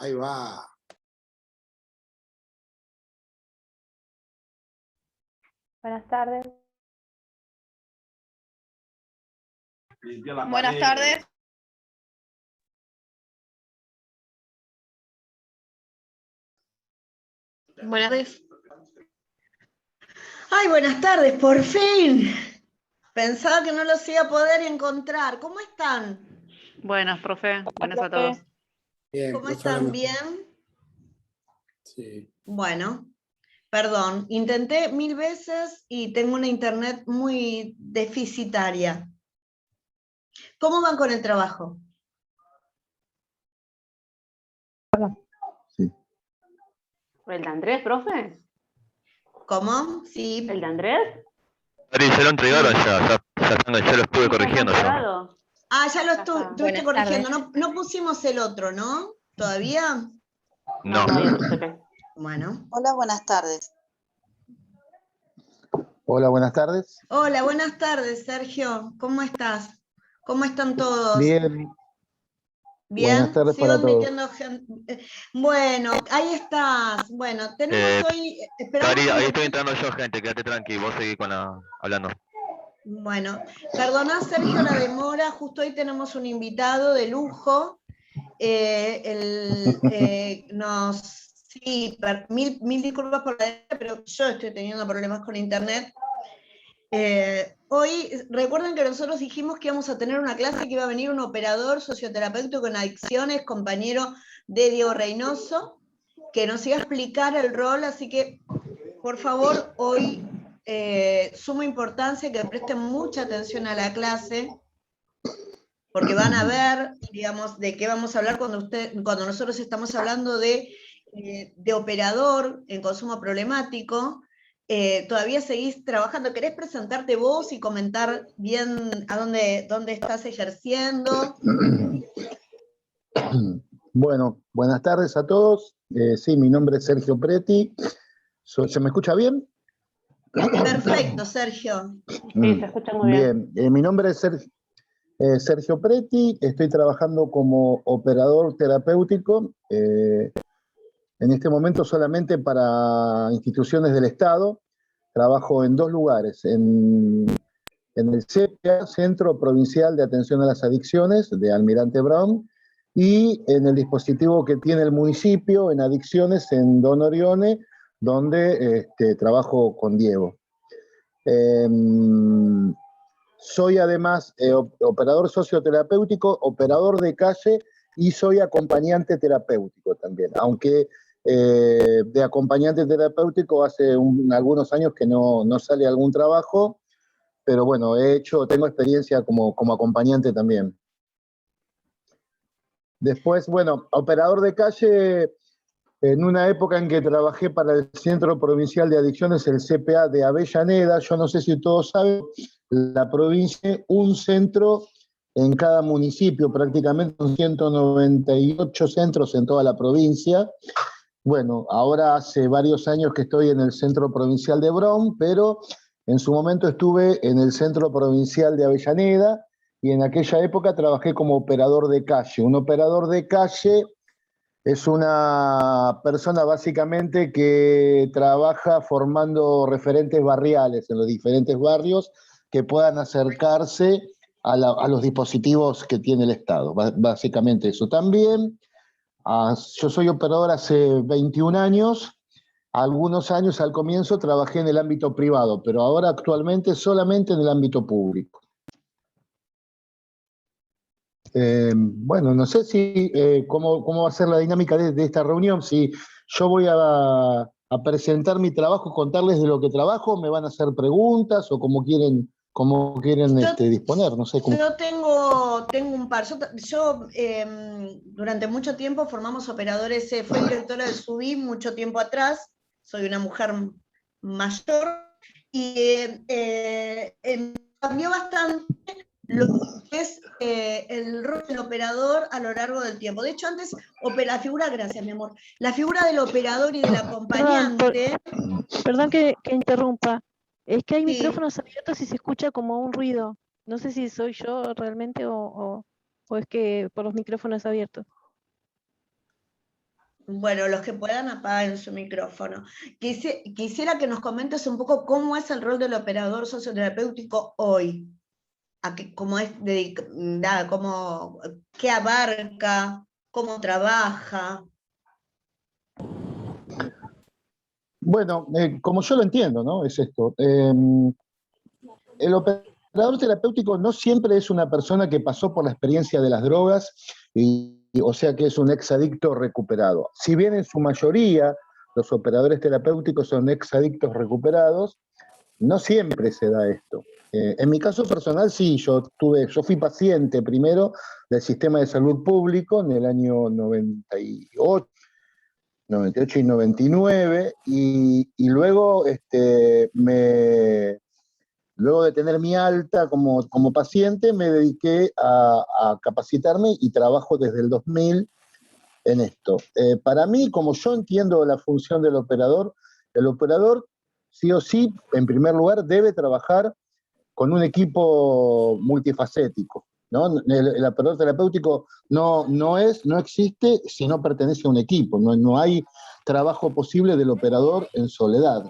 Ahí va. Buenas tardes. Buenas tardes. Buenas tardes. Ay, buenas tardes, por fin. Pensaba que no los iba a poder encontrar. ¿Cómo están? Buenas, profe. Buenas a todos. Bien, ¿Cómo profesora, están? ¿Bien? Sí. Bueno, perdón. Intenté 1000 veces y tengo una internet muy deficitaria. ¿Cómo van con el trabajo? Sí. ¿El de Andrés, profe? ¿Cómo? Sí. ¿El de Andrés? Ari, ya lo entregaron, ya lo estuve ¿No está corrigiendo yo. entregado? Ah, ya lo Ya está. estuviste Buenas corrigiendo. tardes. No pusimos el otro, ¿no? ¿Todavía? No. No hay otro CP. Bueno. Hola, buenas tardes. Hola, buenas tardes. Hola, buenas tardes, Sergio. ¿Cómo estás? ¿Cómo están todos? Bien, Bien, buenas tardes sigo para todos. admitiendo gente. Bueno, ahí estás. Bueno, tenemos hoy. Esperamos Cari, que ahí me- estoy entrando yo, gente, quédate tranqui, vos seguís hablando. Bueno, perdona, Sergio, la demora. Justo hoy tenemos un invitado de lujo. Sí, mil disculpas por la demora, pero yo estoy teniendo problemas con internet. Hoy, recuerden que nosotros dijimos que íbamos a tener una clase que iba a venir un operador socioterapéutico en adicciones, compañero de Diego Reynoso, que nos iba a explicar el rol, así que, por favor, hoy suma importancia que presten mucha atención a la clase, porque van a ver, digamos, de qué vamos a hablar cuando nosotros estamos hablando de operador en consumo problemático. Todavía seguís trabajando. ¿Querés presentarte vos y comentar bien a dónde estás ejerciendo? Bueno, buenas tardes a todos. Sí, mi nombre es Sergio Preti. ¿Se me escucha bien? Perfecto, Sergio. Sí, se escucha muy bien. Bien, mi nombre es Sergio Preti. Estoy trabajando como operador terapéutico. En este momento solamente para instituciones del Estado. Trabajo en 2 lugares, en el CPA, Centro Provincial de Atención a las Adicciones, de Almirante Brown, y en el dispositivo que tiene el municipio en adicciones en Don Orione, donde trabajo con Diego. Soy además operador socioterapéutico, operador de calle y soy acompañante terapéutico también, aunque de acompañante terapéutico hace algunos años que no sale algún trabajo, pero bueno, tengo experiencia como acompañante también. Después, bueno, operador de calle, en una época en que trabajé para el Centro Provincial de Adicciones, el CPA de Avellaneda. Yo no sé si todos saben, la provincia, un centro en cada municipio, prácticamente son 198 centros en toda la provincia. Bueno, ahora hace varios años que estoy en el Centro Provincial de Bron, pero en su momento estuve en el Centro Provincial de Avellaneda y en aquella época trabajé como operador de calle. Un operador de calle es una persona básicamente que trabaja formando referentes barriales en los diferentes barrios que puedan acercarse a los dispositivos que tiene el Estado. Básicamente eso. También, yo soy operador hace 21 años. Algunos años al comienzo trabajé en el ámbito privado, pero ahora actualmente solamente en el ámbito público. Bueno, no sé si cómo va a ser la dinámica de esta reunión, si yo voy a presentar mi trabajo, contarles de lo que trabajo, me van a hacer preguntas o como quieren disponer, no sé cómo. Yo tengo un par. Yo durante mucho tiempo formamos operadores, fui directora del SUBI mucho tiempo atrás, soy una mujer mayor, y cambió bastante lo que es el rol del operador a lo largo del tiempo. De hecho, antes, la figura, gracias mi amor, la figura del operador y del acompañante... Perdón que interrumpa. Es que hay Sí. micrófonos abiertos y se escucha como un ruido. No sé si soy yo realmente o es que por los micrófonos abiertos. Bueno, los que puedan apaguen su micrófono. Quisiera que nos comentes un poco cómo es el rol del operador socioterapéutico hoy. Cómo es qué abarca, cómo trabaja. Bueno, como yo lo entiendo, ¿no? Es esto. El operador terapéutico no siempre es una persona que pasó por la experiencia de las drogas, o sea que es un exadicto recuperado. Si bien en su mayoría los operadores terapéuticos son exadictos recuperados, no siempre se da esto. En mi caso personal, sí, yo fui paciente primero del sistema de salud público en el año 98 y 99, y luego, luego de tener mi alta como paciente, me dediqué a capacitarme y trabajo desde el 2000 en esto. Para mí, como yo entiendo la función del operador, el operador sí o sí, en primer lugar, debe trabajar con un equipo multifacético, ¿no? El operador terapéutico no existe si no pertenece a un equipo, no hay trabajo posible del operador en soledad.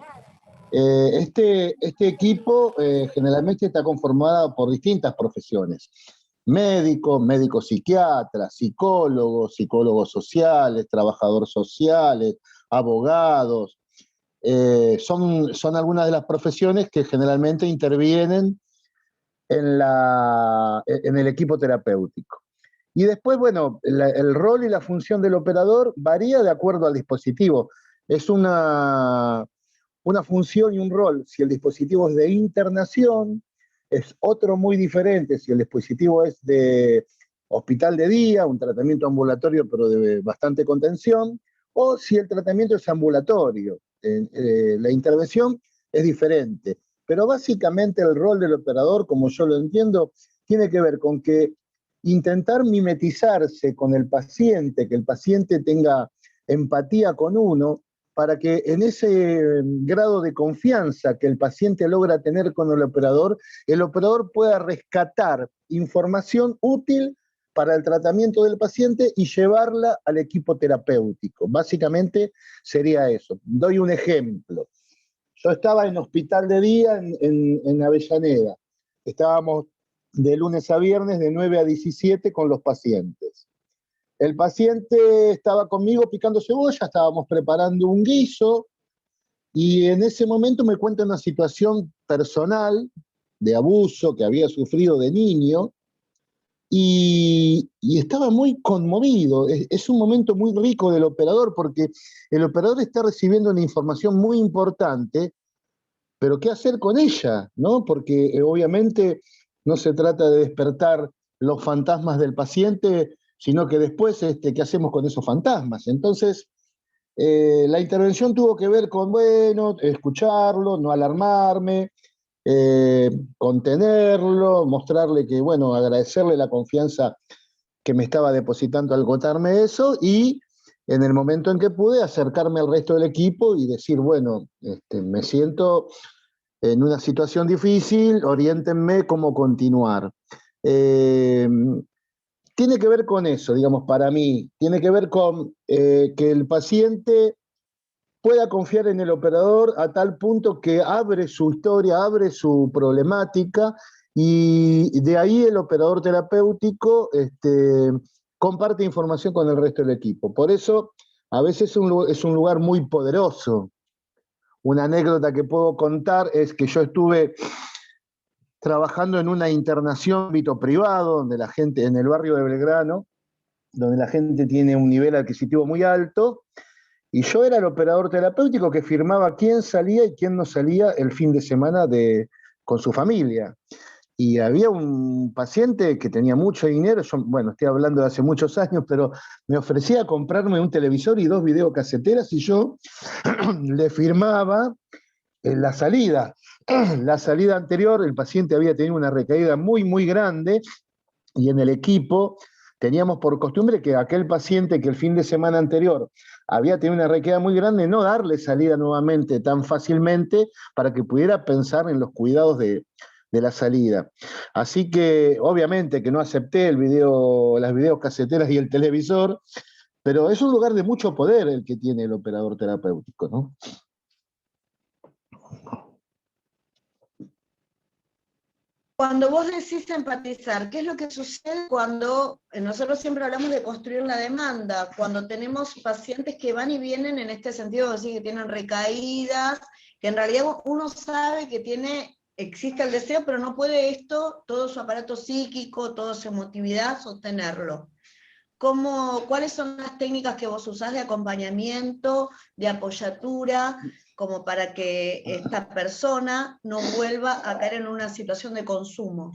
Este equipo generalmente está conformado por distintas profesiones: médicos psiquiatras, psicólogos sociales, trabajadores sociales, abogados. Son algunas de las profesiones que generalmente intervienen en el equipo terapéutico. Y después, bueno, el rol y la función del operador varía de acuerdo al dispositivo. Es una función y un rol. Si el dispositivo es de internación, es otro muy diferente. Si el dispositivo es de hospital de día, un tratamiento ambulatorio pero de bastante contención, o si el tratamiento es ambulatorio. La intervención es diferente. Pero básicamente el rol del operador, como yo lo entiendo, tiene que ver con que intentar mimetizarse con el paciente, que el paciente tenga empatía con uno, para que en ese grado de confianza que el paciente logra tener con el operador pueda rescatar información útil para el tratamiento del paciente y llevarla al equipo terapéutico. Básicamente sería eso. Doy un ejemplo. Yo estaba en hospital de día en Avellaneda. Estábamos de lunes a viernes de 9 a 17 con los pacientes. El paciente estaba conmigo picando cebolla, estábamos preparando un guiso, y en ese momento me cuenta una situación personal de abuso que había sufrido de niño, y estaba muy conmovido. Es un momento muy rico del operador, porque el operador está recibiendo una información muy importante, pero ¿qué hacer con ella? ¿No? Porque obviamente no se trata de despertar los fantasmas del paciente, sino que después, ¿qué hacemos con esos fantasmas? Entonces, la intervención tuvo que ver con, bueno, escucharlo, no alarmarme, contenerlo, mostrarle que, bueno, agradecerle la confianza que me estaba depositando al contarme eso, y en el momento en que pude, acercarme al resto del equipo y decir, bueno, me siento en una situación difícil, oriéntenme cómo continuar. Tiene que ver con eso, digamos, para mí. Tiene que ver con que el paciente pueda confiar en el operador a tal punto que abre su historia, abre su problemática, y de ahí el operador terapéutico comparte información con el resto del equipo. Por eso, a veces es un lugar muy poderoso. Una anécdota que puedo contar es que yo estuve trabajando en una internación en ámbito privado, donde la gente, en el barrio de Belgrano, donde la gente tiene un nivel adquisitivo muy alto, y yo era el operador terapéutico que firmaba quién salía y quién no salía el fin de semana con su familia. Y había un paciente que tenía mucho dinero, yo, bueno, estoy hablando de hace muchos años, pero me ofrecía comprarme un televisor y 2 videocaseteras, y yo le firmaba la salida. La salida anterior, el paciente había tenido una recaída muy, muy grande, y en el equipo teníamos por costumbre que aquel paciente que el fin de semana anterior había tenido una recaída muy grande, no darle salida nuevamente tan fácilmente, para que pudiera pensar en los cuidados de la salida. Así que obviamente que no acepté las videocaseteras y el televisor, Pero es un lugar de mucho poder el que tiene el operador terapéutico, ¿no? Cuando vos decís empatizar, ¿qué es lo que sucede cuando nosotros siempre hablamos de construir la demanda? Cuando tenemos pacientes que van y vienen en este sentido, así que tienen recaídas, que en realidad uno sabe que existe el deseo, pero no puede todo su aparato psíquico, toda su emotividad, sostenerlo. ¿Cuáles son las técnicas que vos usás de acompañamiento, de apoyatura, como para que esta persona no vuelva a caer en una situación de consumo?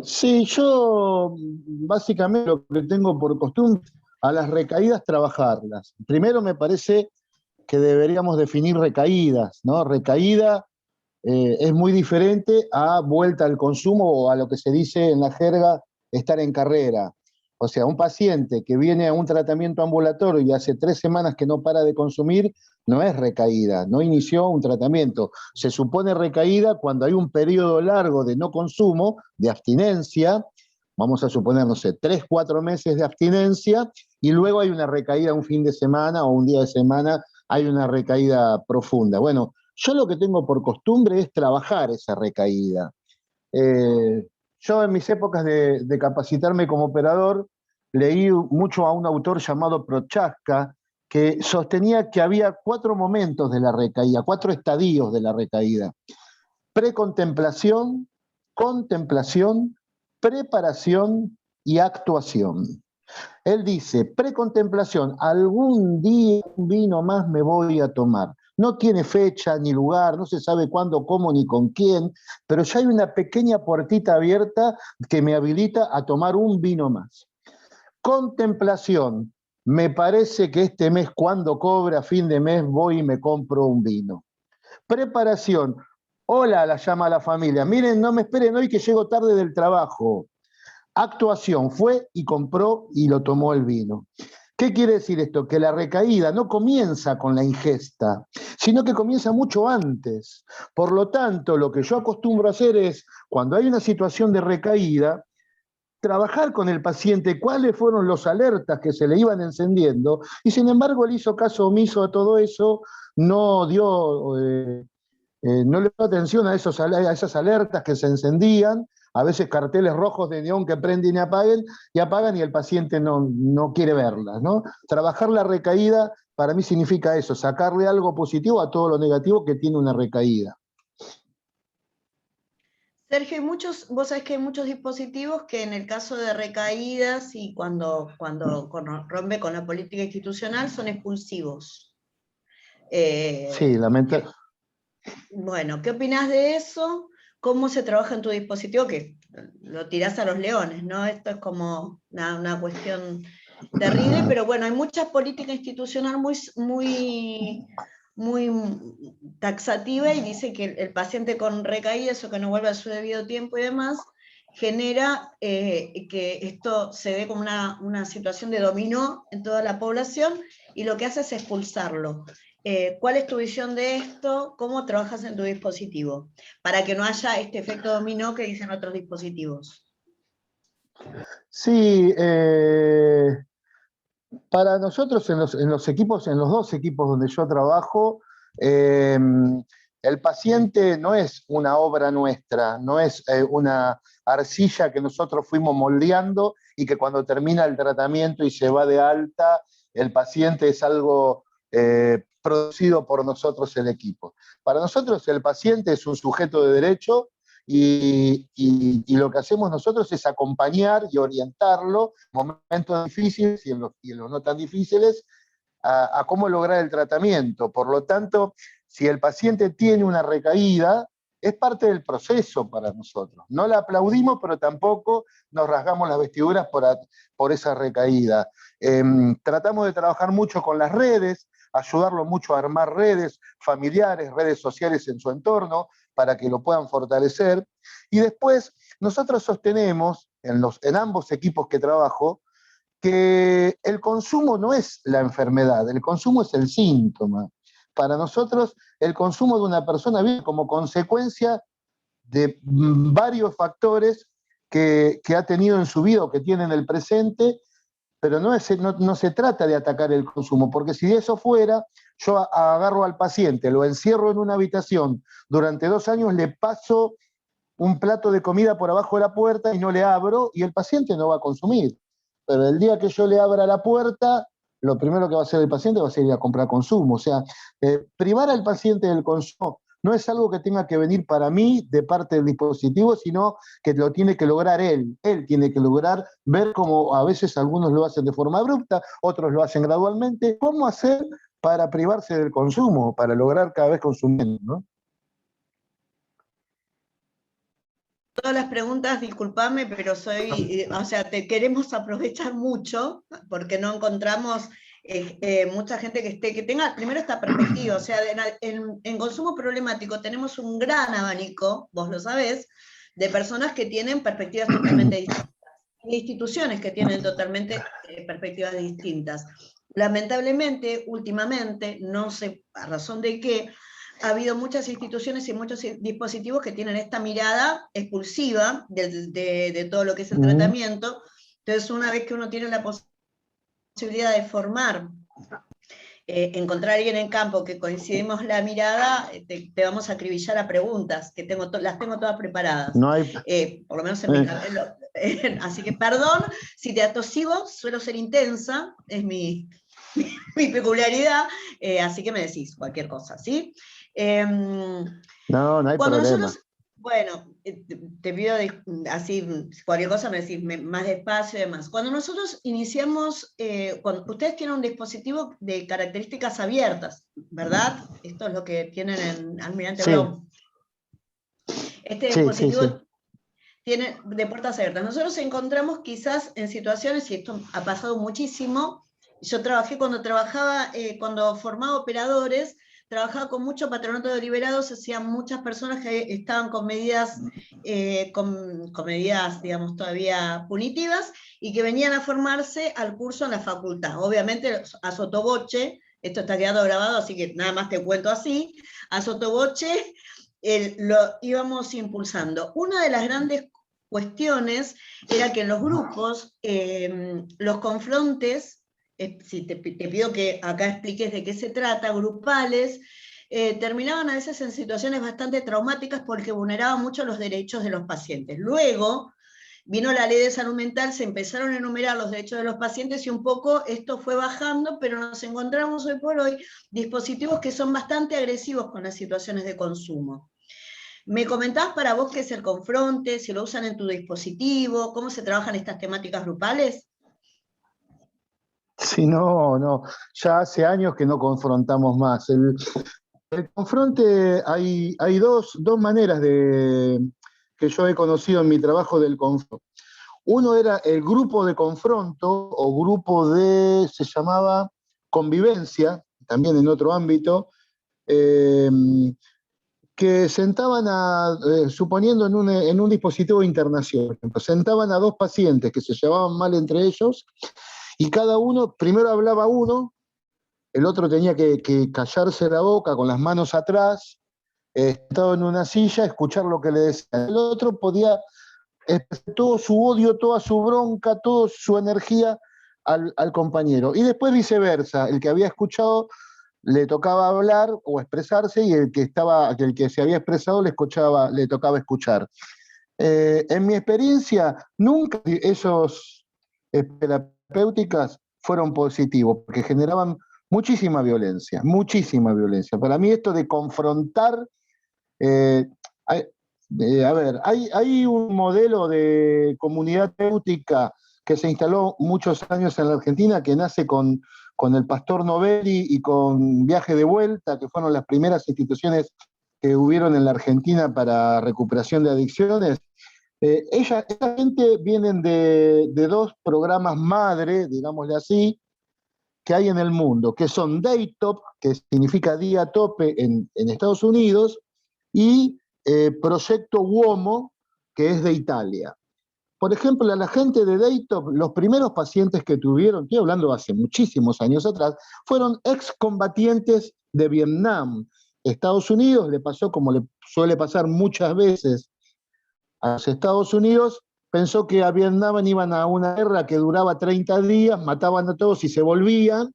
Sí, yo básicamente lo que tengo por costumbre, a las recaídas trabajarlas. Primero me parece que deberíamos definir recaídas, ¿no? Recaída es muy diferente a vuelta al consumo o a lo que se dice en la jerga estar en carrera. O sea, un paciente que viene a un tratamiento ambulatorio y hace 3 semanas que no para de consumir, no es recaída, no inició un tratamiento. Se supone recaída cuando hay un periodo largo de no consumo, de abstinencia, vamos a suponer, no sé, 3, 4 meses de abstinencia, y luego hay una recaída un fin de semana o un día de semana, hay una recaída profunda. Bueno, yo lo que tengo por costumbre es trabajar esa recaída. Yo en mis épocas de capacitarme como operador, leí mucho a un autor llamado Prochaska, que sostenía que había 4 momentos de la recaída, 4 estadios de la recaída. Precontemplación, contemplación, preparación y actuación. Él dice, precontemplación, algún día un vino más me voy a tomar. No tiene fecha ni lugar, no se sabe cuándo, cómo ni con quién, pero ya hay una pequeña puertita abierta que me habilita a tomar un vino más. Contemplación, me parece que este mes cuando cobre a fin de mes voy y me compro un vino. Preparación, hola, la llama a la familia, miren, no me esperen hoy que llego tarde del trabajo. Actuación, fue y compró y lo tomó el vino. ¿Qué quiere decir esto? Que la recaída no comienza con la ingesta, sino que comienza mucho antes. Por lo tanto, lo que yo acostumbro a hacer es, cuando hay una situación de recaída, trabajar con el paciente cuáles fueron los alertas que se le iban encendiendo, y sin embargo él hizo caso omiso a todo eso, no le dio atención a esas alertas que se encendían, a veces carteles rojos de neón que prenden y apagan y el paciente no quiere verlas, ¿no? Trabajar la recaída para mí significa eso, sacarle algo positivo a todo lo negativo que tiene una recaída. Sergio, vos sabés que hay muchos dispositivos que en el caso de recaídas y cuando rompe con la política institucional son expulsivos. Sí, lamentablemente. Bueno, ¿qué opinás de eso? ¿Cómo se trabaja en tu dispositivo? Que lo tirás a los leones, ¿no? Esto es como una cuestión terrible, pero bueno, hay mucha política institucional muy taxativa y dice que el paciente con recaídas o que no vuelve a su debido tiempo y demás, genera que esto se ve como una situación de dominó en toda la población y lo que hace es expulsarlo. ¿Cuál es tu visión de esto? ¿Cómo trabajas en tu dispositivo? Para que no haya este efecto dominó que dicen otros dispositivos. Sí, para nosotros en los 2 equipos donde yo trabajo, el paciente no es una obra nuestra, no es una arcilla que nosotros fuimos moldeando y que cuando termina el tratamiento y se va de alta, el paciente es algo producido por nosotros el equipo. Para nosotros el paciente es un sujeto de derecho y lo que hacemos nosotros es acompañar y orientarlo en momentos difíciles y en los no tan difíciles a cómo lograr el tratamiento. Por lo tanto, si el paciente tiene una recaída, es parte del proceso para nosotros. No la aplaudimos, pero tampoco nos rasgamos las vestiduras por esa recaída. Tratamos de trabajar mucho con las redes, ayudarlo mucho a armar redes familiares, redes sociales en su entorno, para que lo puedan fortalecer. Y después, nosotros sostenemos, en ambos equipos que trabajo, que el consumo no es la enfermedad, el consumo es el síntoma. Para nosotros, el consumo de una persona viene como consecuencia de varios factores que ha tenido en su vida o que tiene en el presente, pero no se trata de atacar el consumo, porque si eso fuera, yo agarro al paciente, lo encierro en una habitación, durante 2 años le paso un plato de comida por abajo de la puerta y no le abro, y el paciente no va a consumir. Pero el día que yo le abra la puerta, lo primero que va a hacer el paciente va a ser ir a comprar consumo. O sea, privar al paciente del consumo no es algo que tenga que venir para mí de parte del dispositivo, sino que lo tiene que lograr él. Él tiene que lograr ver cómo a veces algunos lo hacen de forma abrupta, otros lo hacen gradualmente. ¿Cómo hacer para privarse del consumo, para lograr cada vez consumir, ¿no? Todas las preguntas, discúlpame, pero o sea, te queremos aprovechar mucho, porque no encontramos mucha gente que tenga primero esta perspectiva. O sea, en consumo problemático tenemos un gran abanico, vos lo sabés, de personas que tienen perspectivas totalmente distintas, y instituciones que tienen totalmente perspectivas distintas. Lamentablemente, últimamente, no sé a razón de qué, ha habido muchas instituciones y muchos dispositivos que tienen esta mirada expulsiva de todo lo que es el tratamiento. Entonces, una vez que uno tiene la posibilidad de formar, encontrar a alguien en campo que coincidimos la mirada, te vamos a acribillar a preguntas, que las tengo todas preparadas. No hay... por lo menos en mi cabeza. Así que perdón, si te atosigo, suelo ser intensa, es mi peculiaridad, así que me decís cualquier cosa, ¿sí? No hay cuando problema. nosotros, bueno, te pido así, cualquier cosa me decís más despacio y demás. Cuando nosotros iniciamos, cuando ustedes tienen un dispositivo de características abiertas, ¿verdad? Esto es lo que tienen en Almirante Brown. Este dispositivo tiene de puertas abiertas. Nosotros encontramos quizás en situaciones, y esto ha pasado muchísimo, yo trabajé cuando formaba operadores, trabajaba con mucho patronato de liberados, hacían muchas personas que estaban con medidas, digamos, todavía punitivas, y que venían a formarse al curso en la facultad. Obviamente, a sotoboche, esto está quedando grabado, así que nada más te cuento así, a sotoboche lo íbamos impulsando. Una de las grandes cuestiones era que en los grupos, los confrontes, si te pido que acá expliques de qué se trata, grupales, terminaban a veces en situaciones bastante traumáticas porque vulneraban mucho los derechos de los pacientes. Luego vino la ley de salud mental, se empezaron a enumerar los derechos de los pacientes y un poco esto fue bajando, pero nos encontramos hoy por hoy dispositivos que son bastante agresivos con las situaciones de consumo. ¿Me comentabas para vos qué es el confronte, si lo usan en tu dispositivo, cómo se trabajan estas temáticas grupales? Sí, no, ya hace años que no confrontamos más. El confronte, hay dos maneras que yo he conocido en mi trabajo del confronto. Uno era el grupo de confronto, o grupo se llamaba convivencia, también en otro ámbito, que sentaban suponiendo en un dispositivo internacional, sentaban a 2 pacientes que se llevaban mal entre ellos, y cada uno, primero hablaba uno, el otro tenía que callarse la boca con las manos atrás, estaba en una silla, escuchar lo que le decía. El otro podía expresar todo su odio, toda su bronca, toda su energía al compañero. Y después viceversa, el que había escuchado le tocaba hablar o expresarse, y el que se había expresado le tocaba escuchar. En mi experiencia, nunca esos terapéuticas fueron positivos, porque generaban muchísima violencia, muchísima violencia. Para mí esto de confrontar, hay un modelo de comunidad terapéutica que se instaló muchos años en la Argentina, que nace con el Pastor Novelli y con Viaje de Vuelta, que fueron las primeras instituciones que hubieron en la Argentina para recuperación de adicciones. Esa gente vienen de 2 programas madre, digámosle así, que hay en el mundo, que son Daytop, que significa Día Tope en Estados Unidos, y Proyecto Uomo, que es de Italia. Por ejemplo, a la gente de Daytop, los primeros pacientes que tuvieron, estoy hablando hace muchísimos años atrás, fueron excombatientes de Vietnam. Estados Unidos le pasó, como le suele pasar muchas veces a los Estados Unidos, pensó que a Vietnam iban a una guerra que duraba 30 días, mataban a todos y se volvían,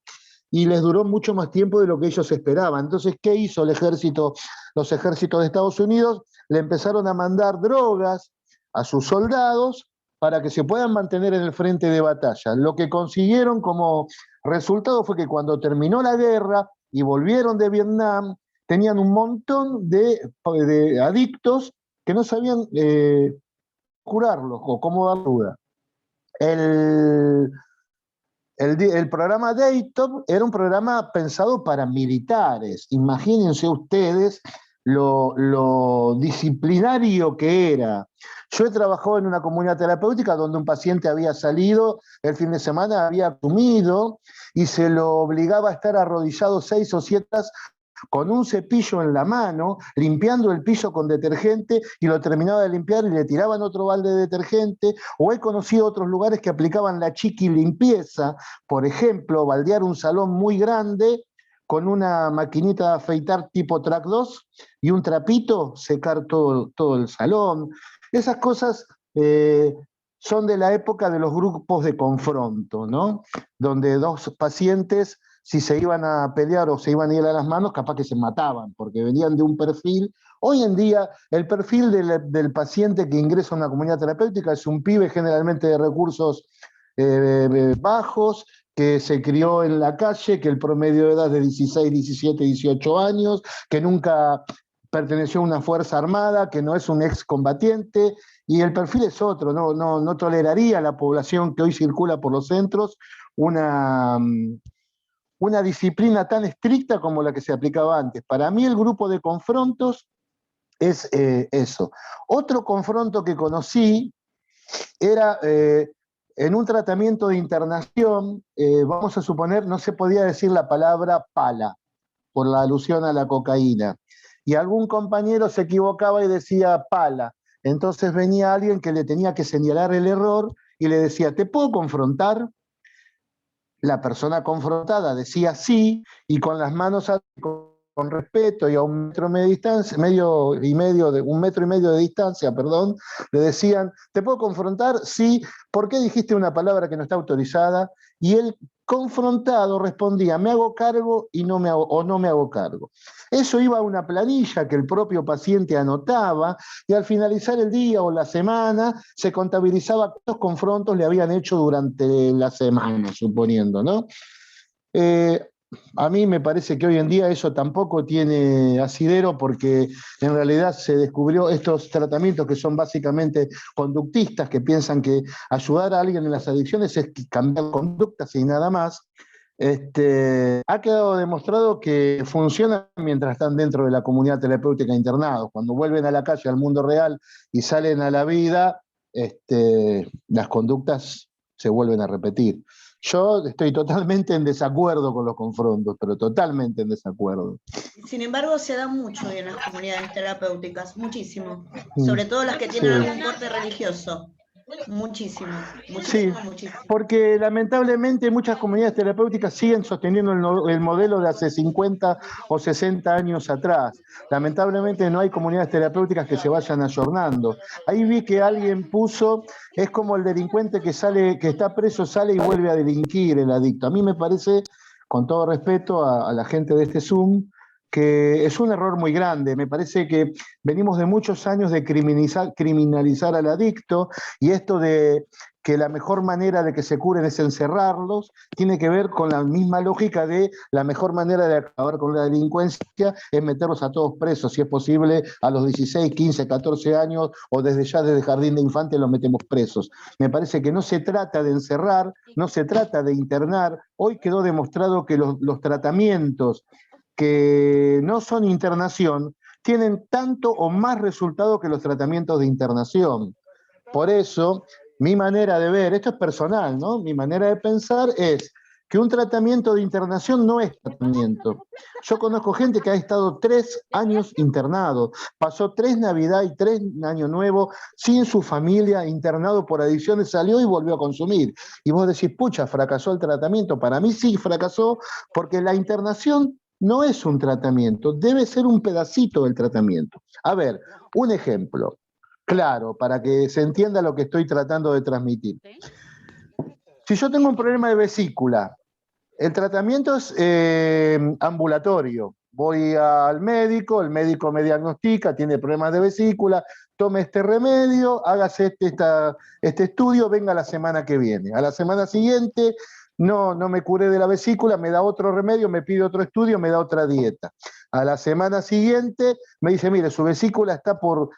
y les duró mucho más tiempo de lo que ellos esperaban. Entonces, ¿qué hizo el ejército, los ejércitos de Estados Unidos? Le empezaron a mandar drogas a sus soldados para que se puedan mantener en el frente de batalla. Lo que consiguieron como resultado fue que cuando terminó la guerra y volvieron de Vietnam, tenían un montón de adictos que no sabían curarlos o cómo dar ayuda. El programa Daytop era un programa pensado para militares. Imagínense ustedes lo disciplinario que era. Yo he trabajado en una comunidad terapéutica donde un paciente había salido el fin de semana, había comido y se lo obligaba a estar arrodillado 6 o 7 horas con un cepillo en la mano, limpiando el piso con detergente, y lo terminaba de limpiar y le tiraban otro balde de detergente. O he conocido otros lugares que aplicaban la chiqui limpieza, por ejemplo, baldear un salón muy grande con una maquinita de afeitar tipo Track 2 y un trapito, secar todo el salón. Esas cosas son de la época de los grupos de confronto, ¿no? Donde dos pacientes, si se iban a pelear o se iban a ir a las manos, capaz que se mataban, porque venían de un perfil. Hoy en día, el perfil del paciente que ingresa a una comunidad terapéutica es un pibe generalmente de recursos bajos, que se crió en la calle, que el promedio de edad es de 16, 17, 18 años, que nunca perteneció a una fuerza armada, que no es un excombatiente, y el perfil es otro. No toleraría la población que hoy circula por los centros una disciplina tan estricta como la que se aplicaba antes. Para mí el grupo de confrontos es eso. Otro confronto que conocí era en un tratamiento de internación, vamos a suponer, no se podía decir la palabra pala, por la alusión a la cocaína. Y algún compañero se equivocaba y decía pala. Entonces venía alguien que le tenía que señalar el error y le decía, ¿te puedo confrontar? La persona confrontada decía sí, y con las manos con respeto y a 1 metro de distancia, un metro y medio de distancia, perdón, le decían, ¿te puedo confrontar? Sí. ¿Por qué dijiste una palabra que no está autorizada? Y el confrontado respondía, me hago cargo no me hago cargo. Eso iba a una planilla que el propio paciente anotaba, y al finalizar el día o la semana se contabilizaba cuántos confrontos le habían hecho durante la semana, suponiendo, ¿no? A mí me parece que hoy en día eso tampoco tiene asidero, porque en realidad se descubrió estos tratamientos que son básicamente conductistas, que piensan que ayudar a alguien en las adicciones es cambiar conductas y nada más. Ha quedado demostrado que funcionan mientras están dentro de la comunidad terapéutica internados. Cuando vuelven a la calle, al mundo real y salen a la vida, las conductas se vuelven a repetir. Yo estoy totalmente en desacuerdo con los confrontos, pero totalmente en desacuerdo. Sin embargo, se da mucho en las comunidades terapéuticas, muchísimo. Sobre todo las que tienen algún corte religioso. Muchísimo, Sí, porque lamentablemente muchas comunidades terapéuticas siguen sosteniendo el modelo de hace 50 o 60 años atrás. Lamentablemente no hay comunidades terapéuticas que se vayan ayornando. Ahí vi que alguien puso, es como el delincuente que está preso, sale y vuelve a delinquir, el adicto. A mí me parece, con todo respeto a la gente de este Zoom, que es un error muy grande. Me parece que venimos de muchos años de criminalizar al adicto, y esto de que la mejor manera de que se curen es encerrarlos, tiene que ver con la misma lógica de la mejor manera de acabar con la delincuencia es meterlos a todos presos, si es posible a los 16, 15, 14 años, o desde jardín de infantes los metemos presos. Me parece que no se trata de encerrar, no se trata de internar. Hoy quedó demostrado que los tratamientos que no son internación tienen tanto o más resultado que los tratamientos de internación. Por eso, mi manera de ver, esto es personal, ¿no? Mi manera de pensar es que un tratamiento de internación no es tratamiento. Yo conozco gente que ha estado 3 años internado, pasó 3 Navidad y 3 Año Nuevo sin su familia, internado por adicciones, salió y volvió a consumir. Y vos decís, pucha, fracasó el tratamiento. Para mí sí fracasó, porque la internación no es un tratamiento, debe ser un pedacito del tratamiento. A ver, un ejemplo. claro, para que se entienda lo que estoy tratando de transmitir. Si yo tengo un problema de vesícula, el tratamiento es ambulatorio. Voy al médico, el médico me diagnostica, tiene problemas de vesícula, tome este remedio, hágase este estudio, venga la semana que viene. A la semana siguiente no me curé de la vesícula, me da otro remedio, me pide otro estudio, me da otra dieta. A la semana siguiente me dice, mire, su vesícula está por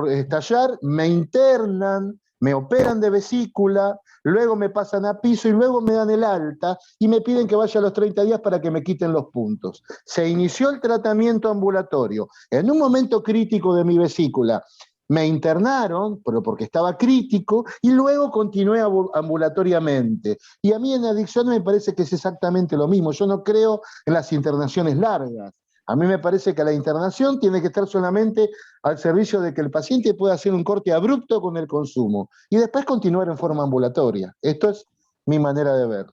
estallar, me internan, me operan de vesícula, luego me pasan a piso y luego me dan el alta y me piden que vaya a los 30 días para que me quiten los puntos. Se inició el tratamiento ambulatorio. En un momento crítico de mi vesícula me internaron, pero porque estaba crítico, y luego continué ambulatoriamente. Y a mí en adicciones me parece que es exactamente lo mismo. Yo no creo en las internaciones largas. A mí me parece que la internación tiene que estar solamente al servicio de que el paciente pueda hacer un corte abrupto con el consumo y después continuar en forma ambulatoria. Esto es mi manera de ver.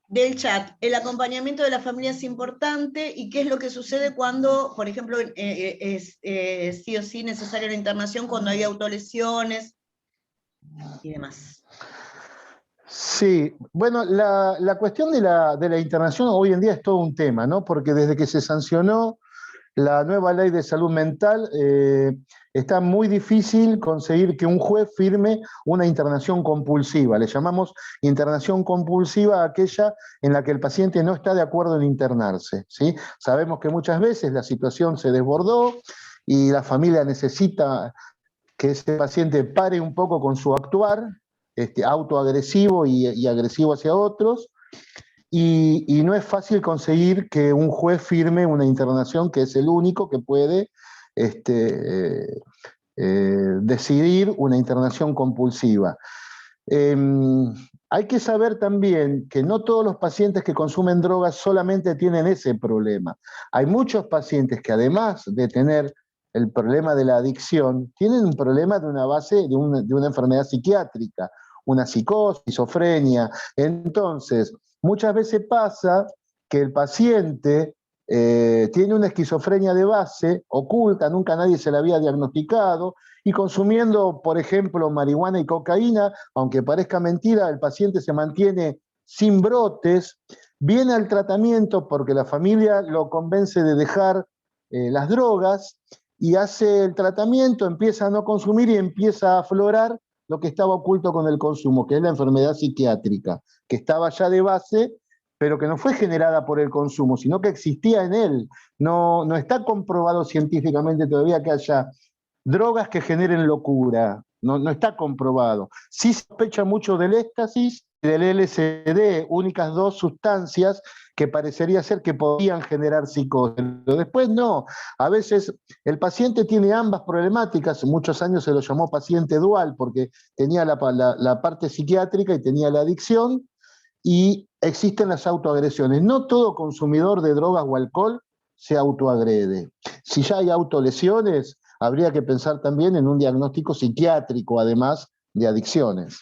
Del chat, el acompañamiento de la familia es importante y qué es lo que sucede cuando, por ejemplo, es sí o sí necesaria la internación cuando hay autolesiones y demás. Sí, bueno, la cuestión de la internación hoy en día es todo un tema, ¿no? Porque desde que se sancionó la nueva ley de salud mental, está muy difícil conseguir que un juez firme una internación compulsiva. Le llamamos internación compulsiva a aquella en la que el paciente no está de acuerdo en internarse, ¿sí? Sabemos que muchas veces la situación se desbordó y la familia necesita que ese paciente pare un poco con su actuar, autoagresivo y agresivo hacia otros, y no es fácil conseguir que un juez firme una internación, que es el único que puede decidir una internación compulsiva. Hay que saber también que no todos los pacientes que consumen drogas solamente tienen ese problema. Hay muchos pacientes que además de tener el problema de la adicción, tienen un problema de una base de una enfermedad psiquiátrica, una psicosis, esquizofrenia. Entonces, muchas veces pasa que el paciente tiene una esquizofrenia de base, oculta, nunca nadie se la había diagnosticado, y consumiendo, por ejemplo, marihuana y cocaína, aunque parezca mentira, el paciente se mantiene sin brotes, viene al tratamiento porque la familia lo convence de dejar las drogas, y hace el tratamiento, empieza a no consumir y empieza a aflorar lo que estaba oculto con el consumo, que es la enfermedad psiquiátrica, que estaba ya de base, pero que no fue generada por el consumo, sino que existía en él. No está comprobado científicamente todavía que haya drogas que generen locura, no está comprobado. Sí se sospecha mucho del éxtasis y del LSD, únicas dos sustancias que parecería ser que podían generar psicosis, pero después no. A veces el paciente tiene ambas problemáticas, muchos años se lo llamó paciente dual, porque tenía la parte psiquiátrica y tenía la adicción, y existen las autoagresiones. No todo consumidor de drogas o alcohol se autoagrede. Si ya hay autolesiones, habría que pensar también en un diagnóstico psiquiátrico, además de adicciones.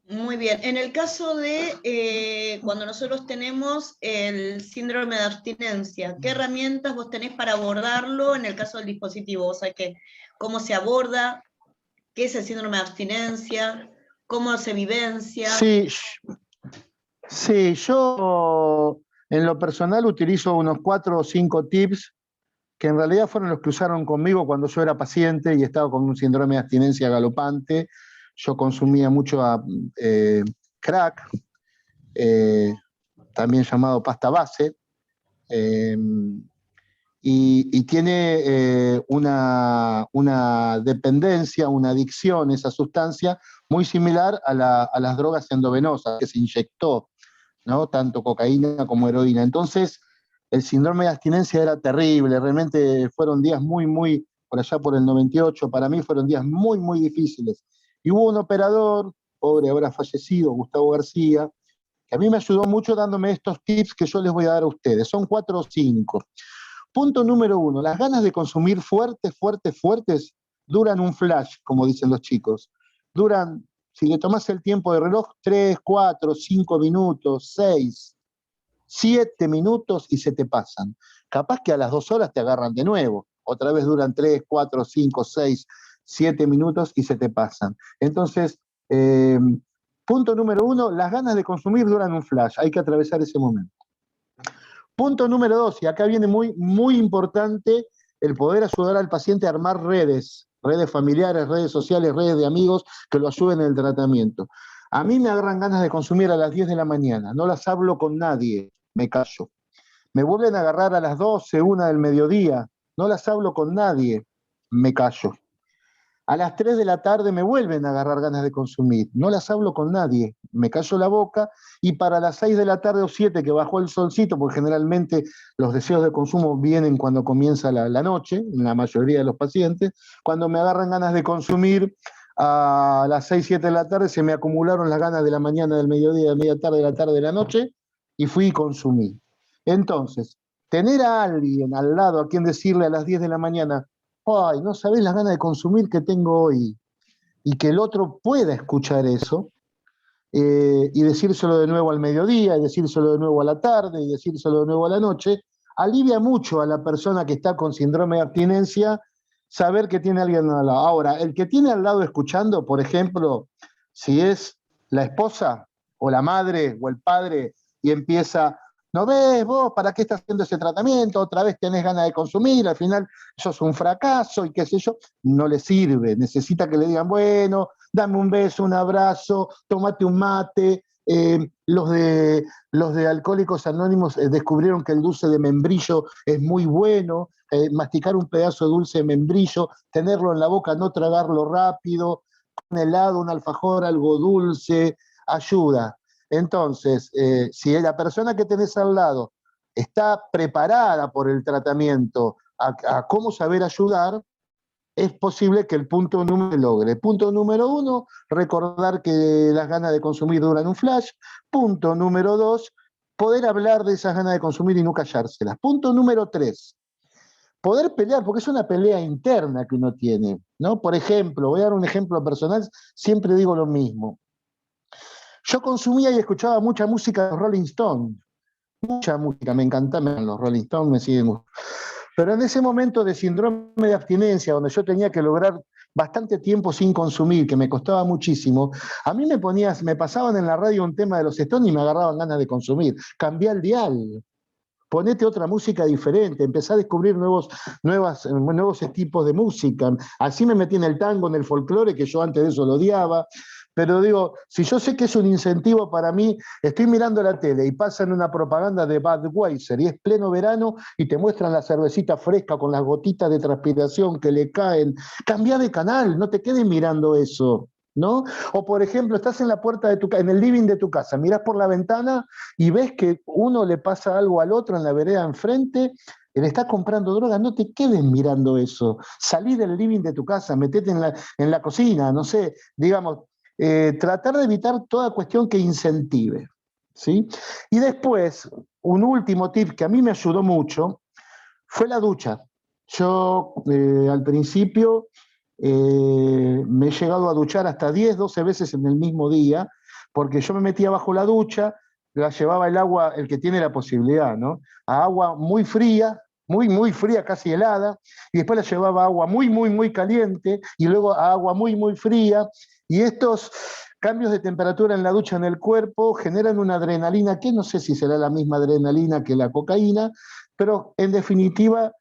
Muy bien. En el caso de cuando nosotros tenemos el síndrome de abstinencia, ¿qué herramientas vos tenés para abordarlo en el caso del dispositivo? O sea, ¿cómo se aborda? ¿Qué es el síndrome de abstinencia? ¿Cómo se vivencia? Sí, yo en lo personal utilizo unos 4 o 5 tips que en realidad fueron los que usaron conmigo cuando yo era paciente y estaba con un síndrome de abstinencia galopante. Yo consumía mucho crack, también llamado pasta base, y tiene una dependencia, una adicción, esa sustancia, muy similar a las drogas endovenosas que se inyectó, ¿no? Tanto cocaína como heroína. Entonces, el síndrome de abstinencia era terrible, realmente fueron días muy, por allá por el 98, para mí fueron días muy difíciles. Y hubo un operador, pobre, ahora fallecido, Gustavo García, que a mí me ayudó mucho dándome estos tips que yo les voy a dar a ustedes. Son 4 o 5. Punto número 1, las ganas de consumir fuertes, duran un flash, como dicen los chicos. Duran, si le tomás el tiempo de reloj, 3, 4, 5 minutos, 6, 7 minutos y se te pasan. capaz que a las 2 horas te agarran de nuevo. Otra vez duran 3, 4, 5, 6, 7 minutos y se te pasan. Entonces, punto número 1, las ganas de consumir duran un flash, hay que atravesar ese momento. Punto número 2, y acá viene muy, muy importante el poder ayudar al paciente a armar redes familiares, redes sociales, redes de amigos que lo ayuden en el tratamiento. A mí me agarran ganas de consumir a las 10 de la mañana, no las hablo con nadie, me callo. Me vuelven a agarrar a las 12, 1 del mediodía, no las hablo con nadie, me callo. A las 3 de la tarde me vuelven a agarrar ganas de consumir, no las hablo con nadie, me callo la boca, y para las 6 de la tarde o 7 que bajó el solcito, porque generalmente los deseos de consumo vienen cuando comienza la noche, en la mayoría de los pacientes, cuando me agarran ganas de consumir, a las 6, 7 de la tarde se me acumularon las ganas de la mañana, del mediodía, de media tarde, de la tarde, de la noche, y fui y consumí. Entonces, tener a alguien al lado a quien decirle a las 10 de la mañana, ay, no sabés las ganas de consumir que tengo hoy, y que el otro pueda escuchar eso, y decírselo de nuevo al mediodía, y decírselo de nuevo a la tarde, y decírselo de nuevo a la noche, alivia mucho a la persona que está con síndrome de abstinencia saber que tiene alguien al lado. Ahora, el que tiene al lado escuchando, por ejemplo, si es la esposa, o la madre, o el padre, y empieza, ¿no ves vos para qué estás haciendo ese tratamiento? Otra vez tenés ganas de consumir, al final sos un fracaso y qué sé yo, no le sirve, necesita que le digan, bueno, dame un beso, un abrazo, tómate un mate. Los de Alcohólicos Anónimos descubrieron que el dulce de membrillo es muy bueno, masticar un pedazo de dulce de membrillo, tenerlo en la boca, no tragarlo rápido, un helado, un alfajor, algo dulce, ayuda. Entonces, si la persona que tenés al lado está preparada por el tratamiento a cómo saber ayudar, es posible que el punto número logre. Punto número 1, recordar que las ganas de consumir duran un flash. Punto número 2, poder hablar de esas ganas de consumir y no callárselas. Punto número 3, poder pelear, porque es una pelea interna que uno tiene, ¿no? Por ejemplo, voy a dar un ejemplo personal, siempre digo lo mismo. Yo consumía y escuchaba mucha música de los Rolling Stones, mucha música, me encantaban los Rolling Stones, me siguen gustando. Pero en ese momento de síndrome de abstinencia, donde yo tenía que lograr bastante tiempo sin consumir, que me costaba muchísimo, a mí me pasaban en la radio un tema de los Stones y me agarraban ganas de consumir. Cambiá el dial, ponete otra música diferente, empezá a descubrir nuevos tipos de música. Así me metí en el tango, en el folclore, que yo antes de eso lo odiaba. Pero digo, si yo sé que es un incentivo para mí, estoy mirando la tele y pasan una propaganda de Budweiser y es pleno verano y te muestran la cervecita fresca con las gotitas de transpiración que le caen, cambia de canal, no te quedes mirando eso, ¿no? O por ejemplo, estás en la puerta de en el living de tu casa, mirás por la ventana y ves que uno le pasa algo al otro en la vereda enfrente, él está comprando drogas, no te quedes mirando eso, salí del living de tu casa, metete en la cocina, no sé, digamos, tratar de evitar toda cuestión que incentive, ¿sí? Y después, un último tip que a mí me ayudó mucho fue la ducha. Yo al principio me he llegado a duchar hasta 10, 12 veces en el mismo día, porque yo me metía bajo la ducha, la llevaba el agua, el que tiene la posibilidad, ¿no? A agua muy fría, muy fría, casi helada, y después la llevaba a agua muy caliente, y luego a agua muy fría, y estos cambios de temperatura en la ducha en el cuerpo generan una adrenalina que no sé si será la misma adrenalina que la cocaína, pero en definitiva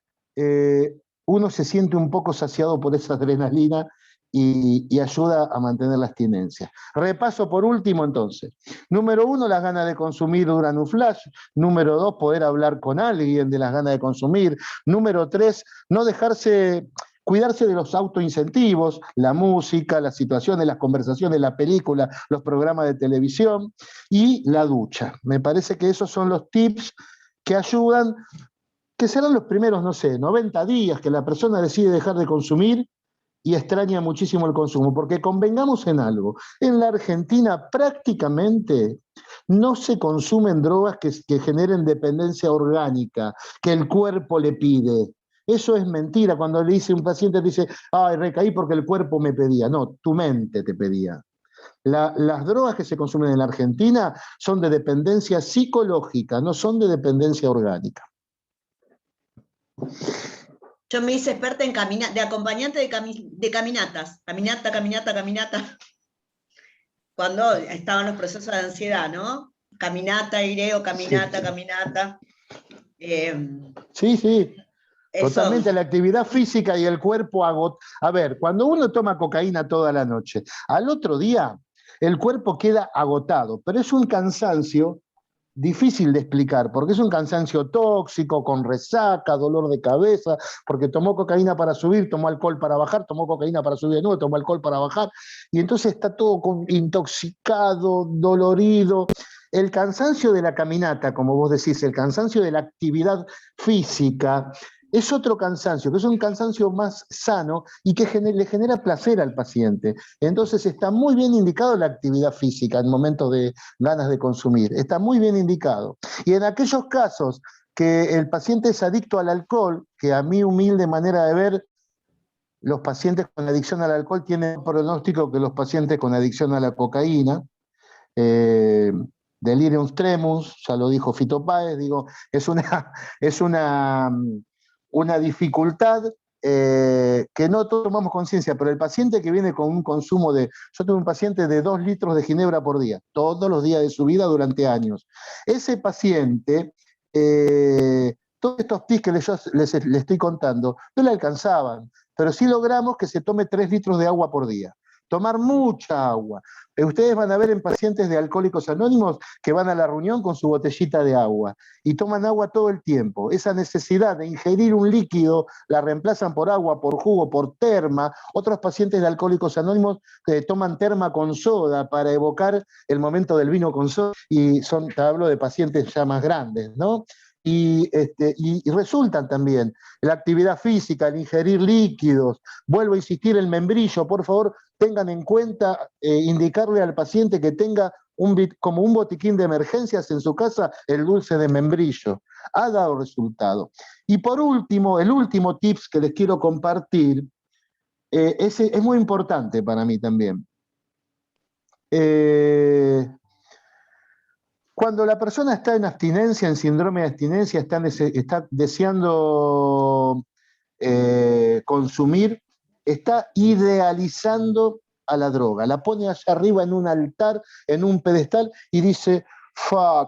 uno se siente un poco saciado por esa adrenalina y ayuda a mantener la abstinencia. Repaso por último entonces. Número 1, las ganas de consumir duran un flash. Número 2, poder hablar con alguien de las ganas de consumir. Número 3, no dejarse... Cuidarse de los autoincentivos, la música, las situaciones, las conversaciones, la película, los programas de televisión y la ducha. Me parece que esos son los tips que ayudan, que serán los primeros, no sé, 90 días que la persona decide dejar de consumir y extraña muchísimo el consumo, porque convengamos en algo, en la Argentina prácticamente no se consumen drogas que generen dependencia orgánica, que el cuerpo le pide. Eso es mentira. Cuando le dice un paciente, dice, ay, recaí porque el cuerpo me pedía. No, tu mente te pedía. Las drogas que se consumen en la Argentina son de dependencia psicológica, no son de dependencia orgánica. Yo me hice experta en de acompañante de caminatas. Caminata. Cuando estaban los procesos de ansiedad, ¿no? Caminata, iré o caminata. Sí, sí. Eso. Totalmente, la actividad física y el cuerpo agotado. A ver, cuando uno toma cocaína toda la noche, al otro día el cuerpo queda agotado, pero es un cansancio difícil de explicar, porque es un cansancio tóxico, con resaca, dolor de cabeza, porque tomó cocaína para subir, tomó alcohol para bajar, tomó cocaína para subir de nuevo, tomó alcohol para bajar, y entonces está todo intoxicado, dolorido. El cansancio de la caminata, como vos decís, el cansancio de la actividad física, es otro cansancio, que es un cansancio más sano y que le genera placer al paciente. Entonces está muy bien indicado la actividad física en momentos de ganas de consumir, está muy bien indicado. Y en aquellos casos que el paciente es adicto al alcohol, que a mi humilde manera de ver, los pacientes con adicción al alcohol tienen pronóstico que los pacientes con adicción a la cocaína, delirium tremens, ya lo dijo Fito Páez, digo, es una dificultad que no todos tomamos conciencia, pero el paciente que viene con un consumo de... Yo tuve un paciente de 2 litros de ginebra por día, todos los días de su vida durante años. Ese paciente, todos estos tips que les estoy contando, no le alcanzaban, pero sí logramos que se tome 3 litros de agua por día. Tomar mucha agua. Ustedes van a ver en pacientes de Alcohólicos Anónimos que van a la reunión con su botellita de agua y toman agua todo el tiempo. Esa necesidad de ingerir un líquido la reemplazan por agua, por jugo, por terma. Otros pacientes de Alcohólicos Anónimos toman terma con soda para evocar el momento del vino con soda, y te hablo de pacientes ya más grandes, ¿no? Y resultan también la actividad física, el ingerir líquidos. Vuelvo a insistir, el membrillo, por favor, tengan en cuenta indicarle al paciente que tenga como un botiquín de emergencias en su casa el dulce de membrillo. Ha dado resultado. Y por último, el último tips que les quiero compartir, es muy importante para mí también. Cuando la persona está en abstinencia, en síndrome de abstinencia, está deseando consumir, está idealizando a la droga, la pone allá arriba en un altar, en un pedestal, y dice,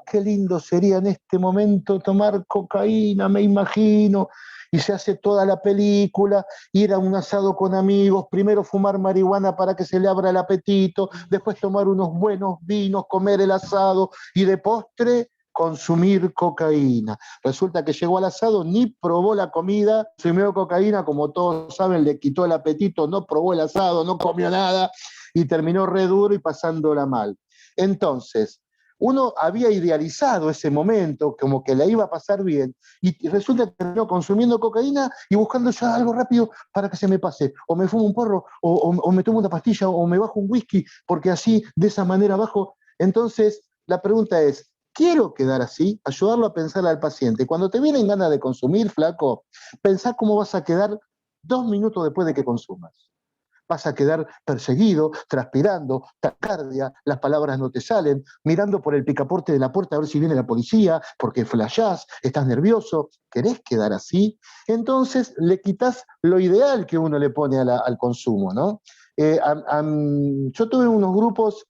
qué lindo sería en este momento tomar cocaína, me imagino, y se hace toda la película, ir a un asado con amigos, primero fumar marihuana para que se le abra el apetito, después tomar unos buenos vinos, comer el asado, y de postre consumir cocaína. Resulta que llegó al asado, ni probó la comida, consumió cocaína, como todos saben, le quitó el apetito, no probó el asado, no comió nada, y terminó re duro y pasándola mal. Entonces, uno había idealizado ese momento, como que la iba a pasar bien, y resulta que terminó consumiendo cocaína y buscando ya algo rápido para que se me pase. O me fumo un porro, o me tomo una pastilla, o me bajo un whisky, porque así, de esa manera bajo. Entonces, la pregunta es, ¿quiero quedar así? Ayudarlo a pensar al paciente. Cuando te vienen ganas de consumir, flaco, pensá cómo vas a quedar 2 minutos después de que consumas. Vas a quedar perseguido, transpirando, taquicardia, las palabras no te salen, mirando por el picaporte de la puerta a ver si viene la policía, porque flashás, estás nervioso, ¿querés quedar así? Entonces le quitas lo ideal que uno le pone al consumo, ¿no? Yo tuve unos grupos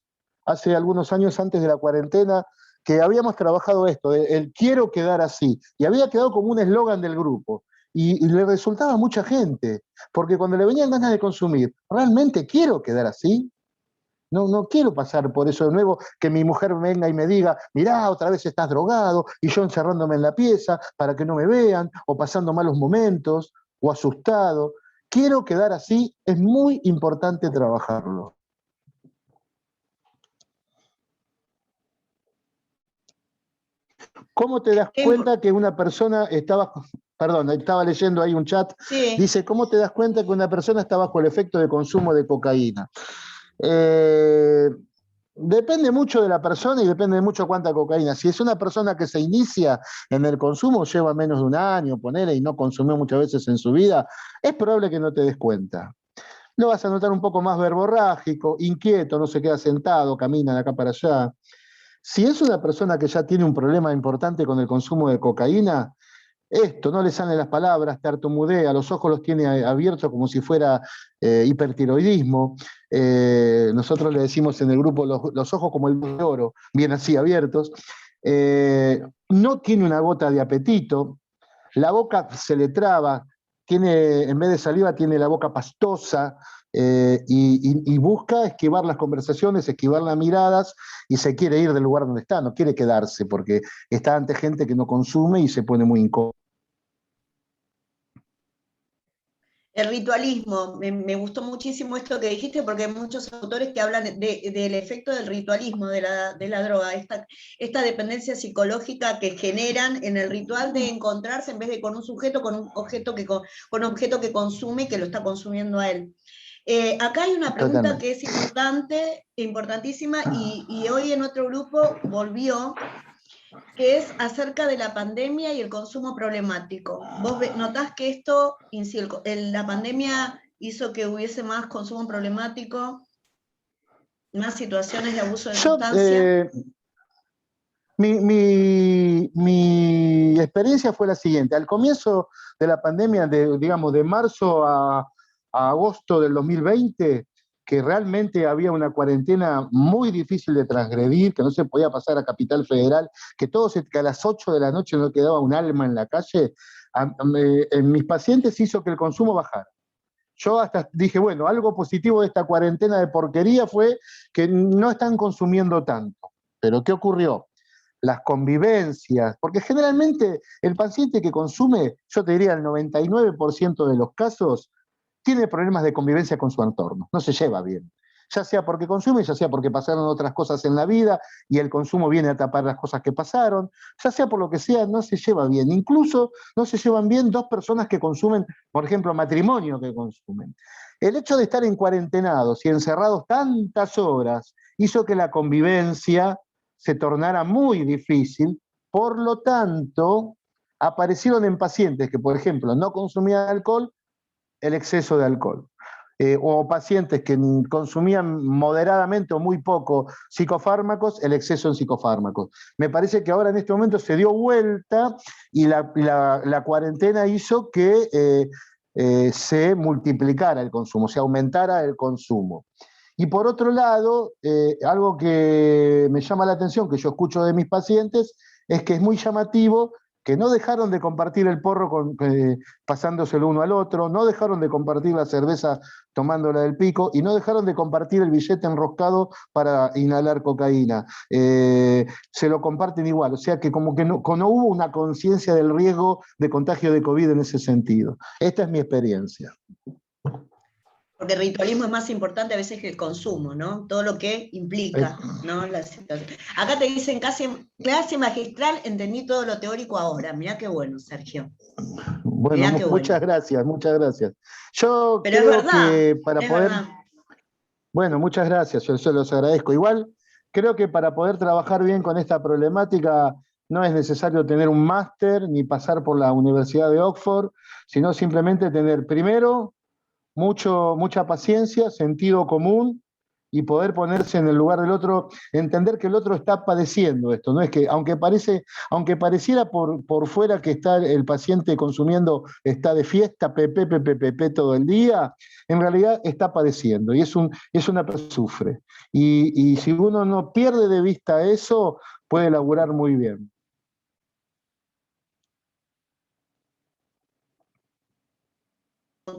hace algunos años antes de la cuarentena que habíamos trabajado esto, el quiero quedar así, y había quedado como un eslogan del grupo. Y le resultaba a mucha gente, porque cuando le venían ganas de consumir, ¿realmente quiero quedar así? No quiero pasar por eso de nuevo, que mi mujer venga y me diga, mirá, otra vez estás drogado, y yo encerrándome en la pieza para que no me vean, o pasando malos momentos, o asustado. Quiero quedar así, es muy importante trabajarlo. ¿Cómo te das cuenta que una persona estaba leyendo ahí un chat, sí. Dice, ¿cómo te das cuenta que una persona está bajo el efecto de consumo de cocaína? Depende mucho de la persona y depende mucho cuánta cocaína. Si es una persona que se inicia en el consumo, lleva menos de un año, ponele, y no consumió muchas veces en su vida, es probable que no te des cuenta. Lo vas a notar un poco más verborrágico, inquieto, no se queda sentado, camina de acá para allá. Si es una persona que ya tiene un problema importante con el consumo de cocaína, esto, no le salen las palabras, tartamudea, los ojos los tiene abiertos como si fuera hipertiroidismo. Nosotros le decimos en el grupo los ojos como el de oro, bien así abiertos. No tiene una gota de apetito, la boca se le traba, en vez de saliva tiene la boca pastosa, y busca esquivar las conversaciones, esquivar las miradas, y se quiere ir del lugar donde está, no quiere quedarse, porque está ante gente que no consume y se pone muy incómodo. El ritualismo, me gustó muchísimo esto que dijiste, porque hay muchos autores que hablan del efecto del ritualismo, de la droga, esta dependencia psicológica que generan en el ritual de encontrarse, en vez de con un sujeto, con un objeto que consume y que lo está consumiendo a él. Acá hay una pregunta que es importantísima, y hoy en otro grupo volvió, que es acerca de la pandemia y el consumo problemático. ¿Vos notás que esto, la pandemia hizo que hubiese más consumo problemático, más situaciones de abuso de sustancia? Mi experiencia fue la siguiente. Al comienzo de la pandemia, digamos, de marzo a agosto del 2020, que realmente había una cuarentena muy difícil de transgredir, que no se podía pasar a Capital Federal, que a las 8 de la noche no quedaba un alma en la calle, en mis pacientes hizo que el consumo bajara. Yo hasta dije, bueno, algo positivo de esta cuarentena de porquería fue que no están consumiendo tanto. Pero ¿qué ocurrió? Las convivencias, porque generalmente el paciente que consume, yo te diría el 99% de los casos, tiene problemas de convivencia con su entorno, no se lleva bien. Ya sea porque consume, ya sea porque pasaron otras cosas en la vida y el consumo viene a tapar las cosas que pasaron, ya sea por lo que sea, no se lleva bien. Incluso no se llevan bien dos personas que consumen, por ejemplo, matrimonio que consumen. El hecho de estar en cuarentenados y encerrados tantas horas hizo que la convivencia se tornara muy difícil, por lo tanto, aparecieron en pacientes que, por ejemplo, no consumían alcohol, el exceso de alcohol. O pacientes que consumían moderadamente o muy poco psicofármacos, el exceso en psicofármacos. Me parece que ahora en este momento se dio vuelta y la cuarentena hizo que se multiplicara el consumo, se aumentara el consumo. Y por otro lado, algo que me llama la atención, que yo escucho de mis pacientes, es que es muy llamativo que no dejaron de compartir el porro pasándoselo uno al otro, no dejaron de compartir la cerveza tomándola del pico, y no dejaron de compartir el billete enroscado para inhalar cocaína. Se lo comparten igual, o sea que como que no hubo una conciencia del riesgo de contagio de COVID en ese sentido. Esta es mi experiencia. Porque el ritualismo es más importante a veces que el consumo, ¿no? Todo lo que implica, ¿no? La situación. Acá te dicen clase magistral, entendí todo lo teórico ahora. Mirá qué bueno, Sergio. Bueno, muchas gracias, muchas gracias. Yo Pero creo es verdad, que para es poder... verdad. Bueno, muchas gracias, yo se los agradezco. Igual, creo que para poder trabajar bien con esta problemática no es necesario tener un máster ni pasar por la Universidad de Oxford, sino simplemente tener primero mucha paciencia, sentido común, y poder ponerse en el lugar del otro, entender que el otro está padeciendo esto. No es que, aunque pareciera por fuera que está el paciente consumiendo, está de fiesta, pepe todo el día, en realidad está padeciendo, y es una persona que sufre. Y si uno no pierde de vista eso, puede laburar muy bien.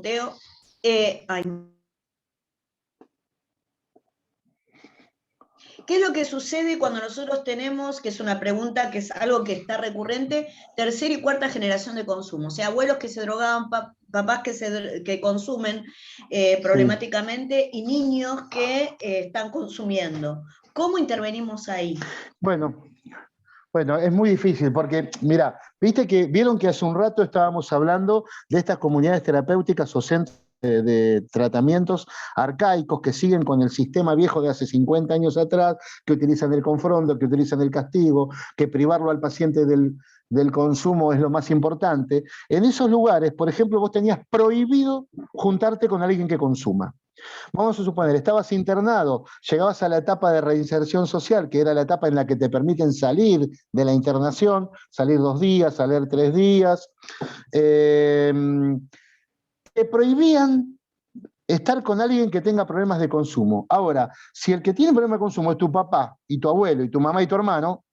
Teo, ¿qué es lo que sucede cuando nosotros tenemos, que es una pregunta que es algo que está recurrente, tercera y cuarta generación de consumo? O sea, abuelos que se drogaban, papás que consumen problemáticamente, y niños que están consumiendo. ¿Cómo intervenimos ahí? Bueno, es muy difícil porque, mira, vieron que hace un rato estábamos hablando de estas comunidades terapéuticas o centros de tratamientos arcaicos que siguen con el sistema viejo de hace 50 años atrás, que utilizan el confronto, que utilizan el castigo, que privarlo al paciente del consumo es lo más importante. En esos lugares, por ejemplo, vos tenías prohibido juntarte con alguien que consuma. Vamos a suponer, estabas internado, llegabas a la etapa de reinserción social, que era la etapa en la que te permiten salir de la internación, salir 2 días, salir 3 días. Te prohibían estar con alguien que tenga problemas de consumo. Ahora, si el que tiene problemas de consumo es tu papá y tu abuelo y tu mamá y tu hermano,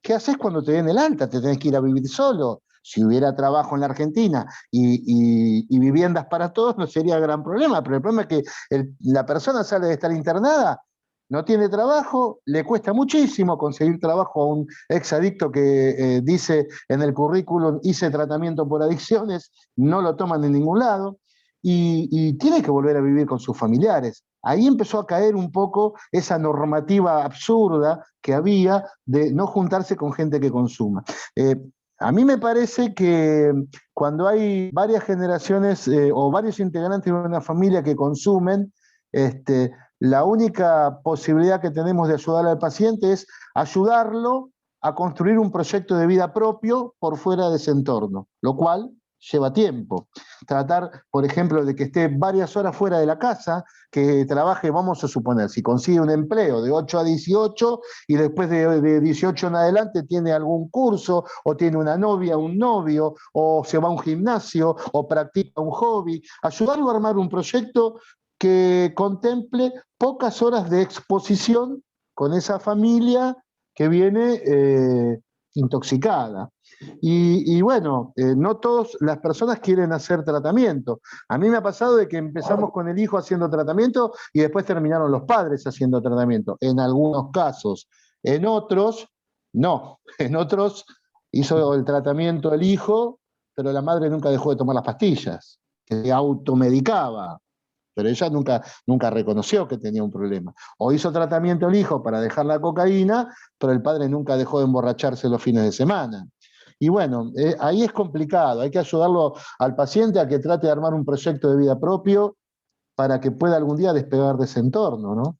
¿qué haces cuando te den el alta? Te tenés que ir a vivir solo. Si hubiera trabajo en la Argentina y viviendas para todos, no sería gran problema, pero el problema es que la persona sale de estar internada, no tiene trabajo, le cuesta muchísimo conseguir trabajo a un exadicto que dice en el currículum, hice tratamiento por adicciones, no lo toman en ningún lado, y tiene que volver a vivir con sus familiares. Ahí empezó a caer un poco esa normativa absurda que había de no juntarse con gente que consuma. A mí me parece que cuando hay varias generaciones o varios integrantes de una familia que consumen, la única posibilidad que tenemos de ayudar al paciente es ayudarlo a construir un proyecto de vida propio por fuera de ese entorno, lo cual lleva tiempo. Tratar, por ejemplo, de que esté varias horas fuera de la casa, que trabaje, vamos a suponer, si consigue un empleo de 8 a 18 y después de 18 en adelante tiene algún curso, o tiene una novia, un novio, o se va a un gimnasio, o practica un hobby, ayudarlo a armar un proyecto que contemple pocas horas de exposición con esa familia que viene intoxicada. Y bueno, no todas las personas quieren hacer tratamiento. A mí me ha pasado de que empezamos con el hijo haciendo tratamiento y después terminaron los padres haciendo tratamiento, en algunos casos. En otros, no. En otros hizo el tratamiento el hijo, pero la madre nunca dejó de tomar las pastillas, se automedicaba. Pero ella nunca reconoció que tenía un problema. O hizo tratamiento el hijo para dejar la cocaína, pero el padre nunca dejó de emborracharse los fines de semana. Y bueno, ahí es complicado, hay que ayudarlo al paciente a que trate de armar un proyecto de vida propio para que pueda algún día despegar de ese entorno, ¿no?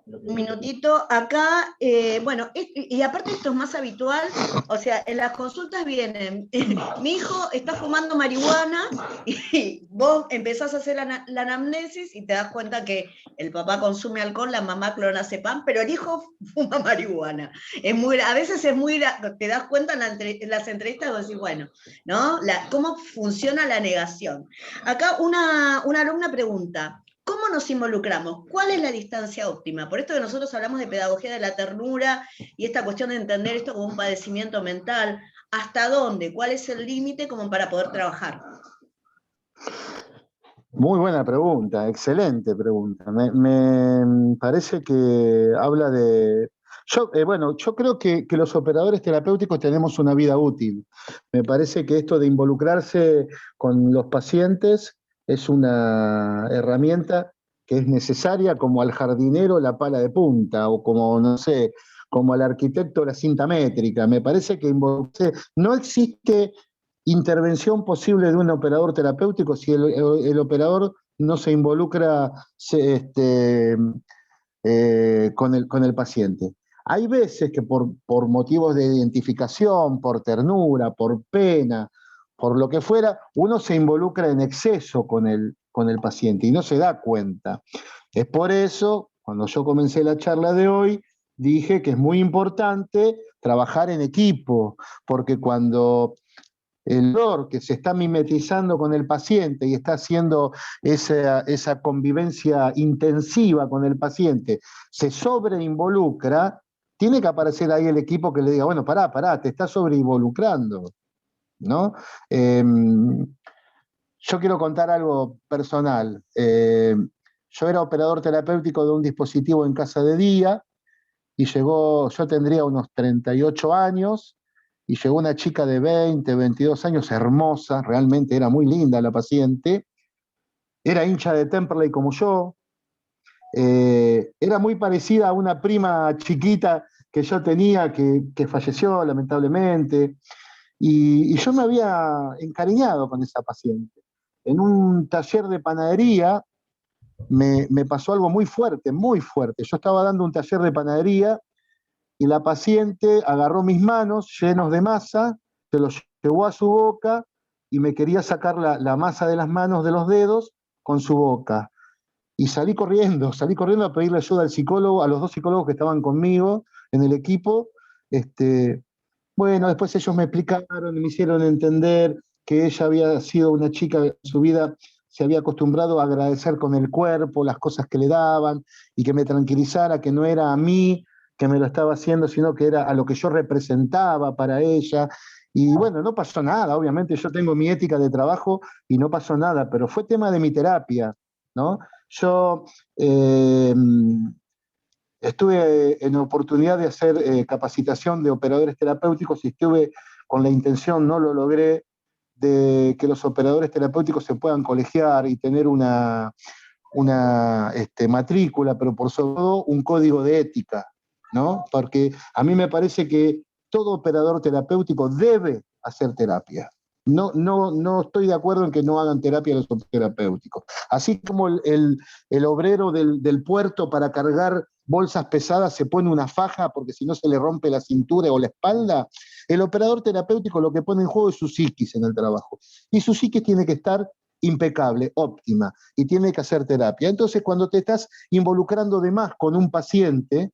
Un minutito, acá, bueno, y aparte esto es más habitual, o sea, en las consultas vienen, mi hijo está fumando marihuana y vos empezás a hacer la anamnesis y te das cuenta que el papá consume alcohol, la mamá clonazepam, pero el hijo fuma marihuana. A veces es muy, te das cuenta en las entrevistas y vos decís, bueno, ¿no? ¿Cómo funciona la negación? Acá una alumna pregunta, ¿cómo nos involucramos? ¿Cuál es la distancia óptima? Por esto que nosotros hablamos de pedagogía de la ternura y esta cuestión de entender esto como un padecimiento mental. ¿Hasta dónde? ¿Cuál es el límite como para poder trabajar? Muy buena pregunta, excelente pregunta. Me parece que habla de... yo creo que los operadores terapéuticos tenemos una vida útil. Me parece que esto de involucrarse con los pacientes es una herramienta que es necesaria, como al jardinero la pala de punta, o como, no sé, como al arquitecto la cinta métrica. Me parece que no existe intervención posible de un operador terapéutico si el operador no se involucra con el paciente. Hay veces que por motivos de identificación, por ternura, por pena, por lo que fuera, uno se involucra en exceso con el paciente y no se da cuenta. Es por eso, cuando yo comencé la charla de hoy, dije que es muy importante trabajar en equipo, porque cuando el dolor que se está mimetizando con el paciente y está haciendo esa convivencia intensiva con el paciente, se sobreinvolucra, tiene que aparecer ahí el equipo que le diga, bueno, pará, te estás sobreinvolucrando, ¿no? Yo quiero contar algo personal. Yo era operador terapéutico de un dispositivo en casa de día y yo tendría unos 38 años, y llegó una chica de 20, 22 años, hermosa, realmente era muy linda la paciente, era hincha de Temperley como yo, era muy parecida a una prima chiquita que yo tenía que falleció lamentablemente, y yo me había encariñado con esa paciente. En un taller de panadería me pasó algo muy fuerte, muy fuerte. Yo estaba dando un taller de panadería y la paciente agarró mis manos llenos de masa, se los llevó a su boca y me quería sacar la masa de las manos de los dedos con su boca. Y salí corriendo a pedirle ayuda al psicólogo, a los 2 psicólogos que estaban conmigo en el equipo. Bueno, después ellos me explicaron y me hicieron entender que ella había sido una chica que en su vida se había acostumbrado a agradecer con el cuerpo las cosas que le daban y que me tranquilizara, que no era a mí que me lo estaba haciendo, sino que era a lo que yo representaba para ella. Y bueno, no pasó nada, obviamente yo tengo mi ética de trabajo y no pasó nada, pero fue tema de mi terapia, ¿no? Yo estuve en oportunidad de hacer capacitación de operadores terapéuticos y estuve con la intención, no lo logré, de que los operadores terapéuticos se puedan colegiar y tener una matrícula, pero por sobre todo un código de ética, ¿no? Porque a mí me parece que todo operador terapéutico debe hacer terapia. No estoy de acuerdo en que no hagan terapia los terapéuticos. Así como el obrero del puerto para cargar bolsas pesadas se pone una faja porque si no se le rompe la cintura o la espalda, el operador terapéutico lo que pone en juego es su psiquis en el trabajo. Y su psiquis tiene que estar impecable, óptima, y tiene que hacer terapia. Entonces, cuando te estás involucrando de más con un paciente,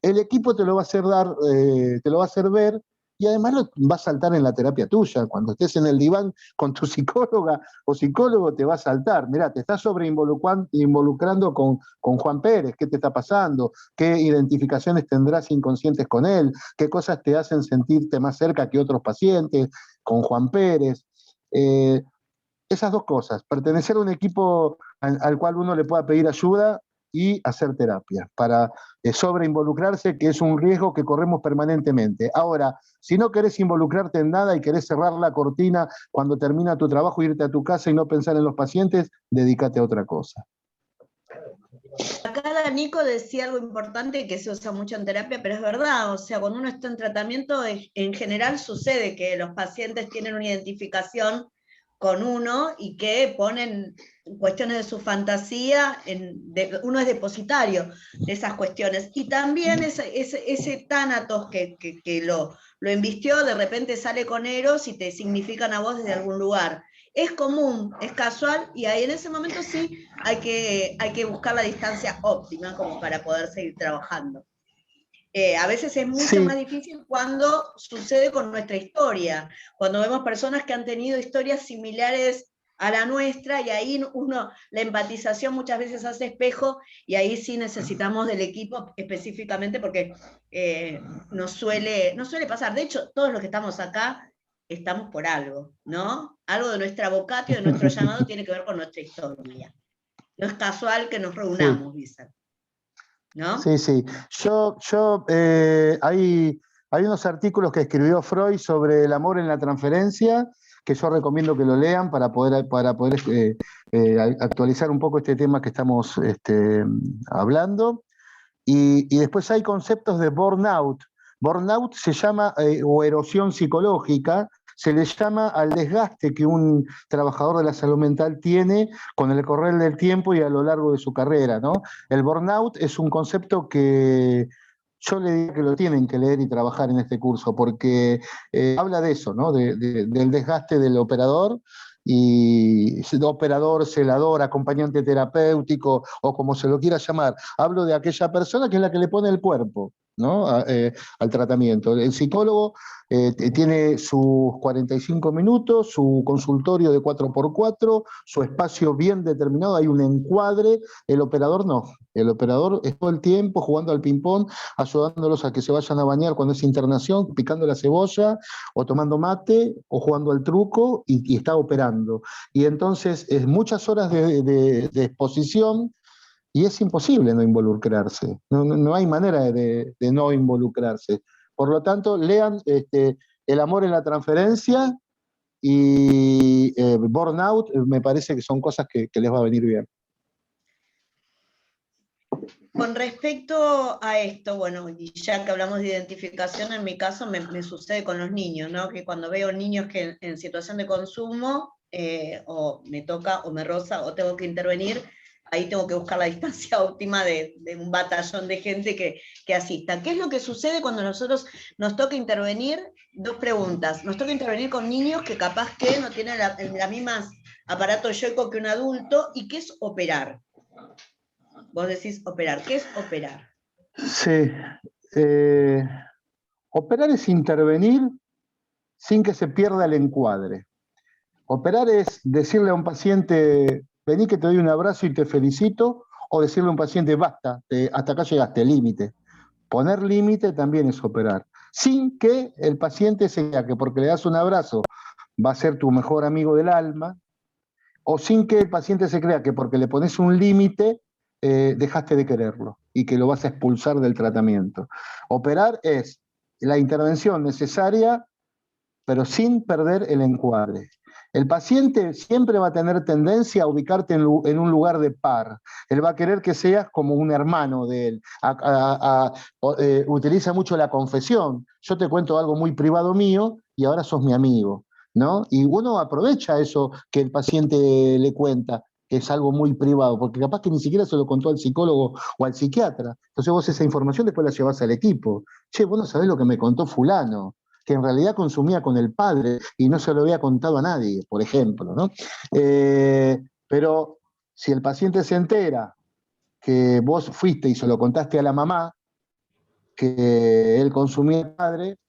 el equipo te lo va a hacer ver, y además va a saltar en la terapia tuya. Cuando estés en el diván con tu psicóloga o psicólogo, te va a saltar. Mirá, te estás involucrando con Juan Pérez. ¿Qué te está pasando? ¿Qué identificaciones tendrás inconscientes con él? ¿Qué cosas te hacen sentirte más cerca que otros pacientes con Juan Pérez? Esas 2 cosas, pertenecer a un equipo al cual uno le pueda pedir ayuda y hacer terapia, para sobreinvolucrarse, que es un riesgo que corremos permanentemente. Ahora, si no querés involucrarte en nada y querés cerrar la cortina cuando termina tu trabajo, irte a tu casa y no pensar en los pacientes, dedícate a otra cosa. Acá Nico decía algo importante que se usa mucho en terapia, pero es verdad, o sea, cuando uno está en tratamiento, en general sucede que los pacientes tienen una identificación con uno y que ponen cuestiones de su fantasía, uno es depositario de esas cuestiones. Y también ese tánatos que lo embistió, de repente sale con Eros y te significan a vos desde algún lugar. Es común, es casual, y ahí en ese momento sí hay que buscar la distancia óptima como para poder seguir trabajando. A veces es mucho más difícil cuando sucede con nuestra historia, cuando vemos personas que han tenido historias similares a la nuestra, y ahí la empatización muchas veces hace espejo, y ahí sí necesitamos del equipo específicamente porque nos suele pasar. De hecho, todos los que estamos acá estamos por algo, ¿no? Algo de nuestra vocatio, de nuestro llamado, tiene que ver con nuestra historia. No es casual que nos reunamos, dicen. ¿No? Sí. Hay unos artículos que escribió Freud sobre el amor en la transferencia, que yo recomiendo que lo lean para poder actualizar un poco este tema que estamos hablando. Y después hay conceptos de burnout. Burnout se llama, o erosión psicológica, se le llama al desgaste que un trabajador de la salud mental tiene con el correr del tiempo y a lo largo de su carrera, ¿no? El burnout es un concepto que yo le diría que lo tienen que leer y trabajar en este curso, porque habla de eso, ¿no? Del desgaste del operador, y operador, celador, acompañante terapéutico, o como se lo quiera llamar. Hablo de aquella persona que es la que le pone el cuerpo, ¿no? al tratamiento. El psicólogo tiene sus 45 minutos, su consultorio de 4x4, su espacio bien determinado, hay un encuadre. El operador no. El operador es todo el tiempo jugando al ping-pong, ayudándolos a que se vayan a bañar cuando es internación, picando la cebolla, o tomando mate, o jugando al truco, y está operando. Y entonces es muchas horas de exposición, y es imposible no involucrarse. No hay manera de no involucrarse. Por lo tanto, lean El amor en la transferencia y Burnout, me parece que son cosas que les va a venir bien. Con respecto a esto, bueno, y ya que hablamos de identificación, en mi caso me sucede con los niños, ¿no? Que cuando veo niños que en situación de consumo, o me toca, o me roza, o tengo que intervenir, ahí tengo que buscar la distancia óptima de un batallón de gente que asista. ¿Qué es lo que sucede cuando nosotros nos toca intervenir? Dos preguntas. Nos toca intervenir con niños que capaz que no tienen la misma aparato yoico que un adulto, ¿y qué es operar? Vos decís operar. ¿Qué es operar? Sí. Operar es intervenir sin que se pierda el encuadre. Operar es decirle a un paciente, vení que te doy un abrazo y te felicito, o decirle a un paciente, basta, hasta acá llegaste, límite. Poner límite también es operar, sin que el paciente se crea que porque le das un abrazo va a ser tu mejor amigo del alma, o sin que el paciente se crea que porque le pones un límite dejaste de quererlo y que lo vas a expulsar del tratamiento. Operar es la intervención necesaria, pero sin perder el encuadre. El paciente siempre va a tener tendencia a ubicarte en un lugar de par. Él va a querer que seas como un hermano de él. Utiliza mucho la confesión. Yo te cuento algo muy privado mío y ahora sos mi amigo, ¿no? Y uno aprovecha eso que el paciente le cuenta, que es algo muy privado, porque capaz que ni siquiera se lo contó al psicólogo o al psiquiatra. Entonces vos esa información después la llevás al equipo. Che, vos no sabés lo que me contó fulano, que en realidad consumía con el padre y no se lo había contado a nadie, por ejemplo, ¿no? Pero si el paciente se entera que vos fuiste y se lo contaste a la mamá, que él consumía al padre,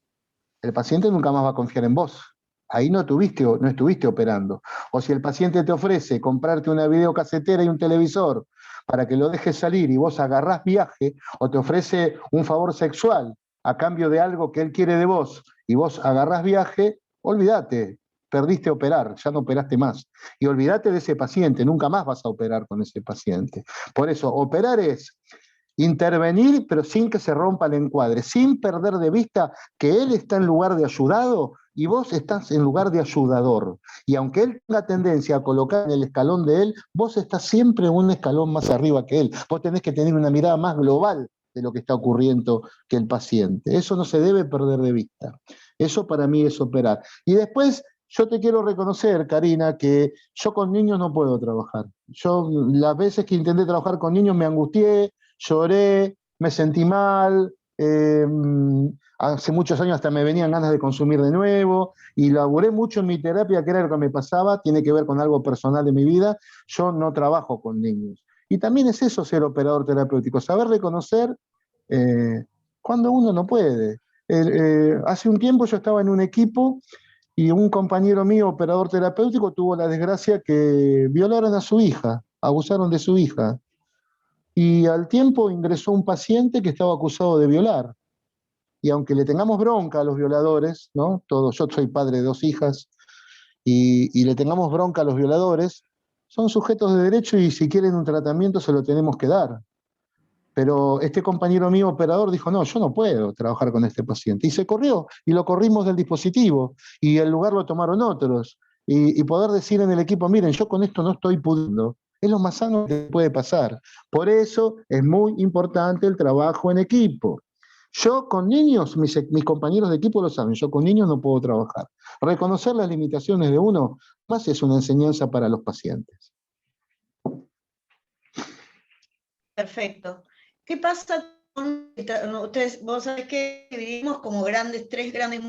el paciente nunca más va a confiar en vos. Ahí no estuviste operando. O si el paciente te ofrece comprarte una videocasetera y un televisor para que lo dejes salir y vos agarrás viaje, o te ofrece un favor sexual a cambio de algo que él quiere de vos, y vos agarrás viaje, olvídate, perdiste operar, ya no operaste más. Y olvídate de ese paciente, nunca más vas a operar con ese paciente. Por eso, operar es intervenir, pero sin que se rompa el encuadre, sin perder de vista que él está en lugar de ayudado y vos estás en lugar de ayudador. Y aunque él tenga tendencia a colocar en el escalón de él, vos estás siempre un escalón más arriba que él. Vos tenés que tener una mirada más global de lo que está ocurriendo que el paciente. Eso no se debe perder de vista. Eso para mí es operar. Y después, yo te quiero reconocer, Karina, que yo con niños no puedo trabajar. Yo las veces que intenté trabajar con niños me angustié, lloré, me sentí mal, hace muchos años hasta me venían ganas de consumir de nuevo, y laburé mucho en mi terapia, que era lo que me pasaba, tiene que ver con algo personal de mi vida. Yo no trabajo con niños. Y también es eso ser operador terapéutico, saber reconocer cuando uno no puede. Hace un tiempo yo estaba en un equipo y un compañero mío, operador terapéutico, tuvo la desgracia que violaron a su hija, abusaron de su hija. Y al tiempo ingresó un paciente que estaba acusado de violar. Y aunque le tengamos bronca a los violadores, ¿no? Yo soy padre de 2 hijas, y le tengamos bronca a los violadores, son sujetos de derecho y si quieren un tratamiento se lo tenemos que dar. Pero este compañero mío operador dijo, no, yo no puedo trabajar con este paciente. Y se corrió, y lo corrimos del dispositivo, y el lugar lo tomaron otros. Y poder decir en el equipo, miren, yo con esto no estoy pudiendo. Es lo más sano que puede pasar. Por eso es muy importante el trabajo en equipo. Yo con niños, mis compañeros de equipo lo saben, yo con niños no puedo trabajar. Reconocer las limitaciones de uno más es una enseñanza para los pacientes. Perfecto. ¿Qué pasa con ustedes? Vos sabés que dividimos como tres grandes,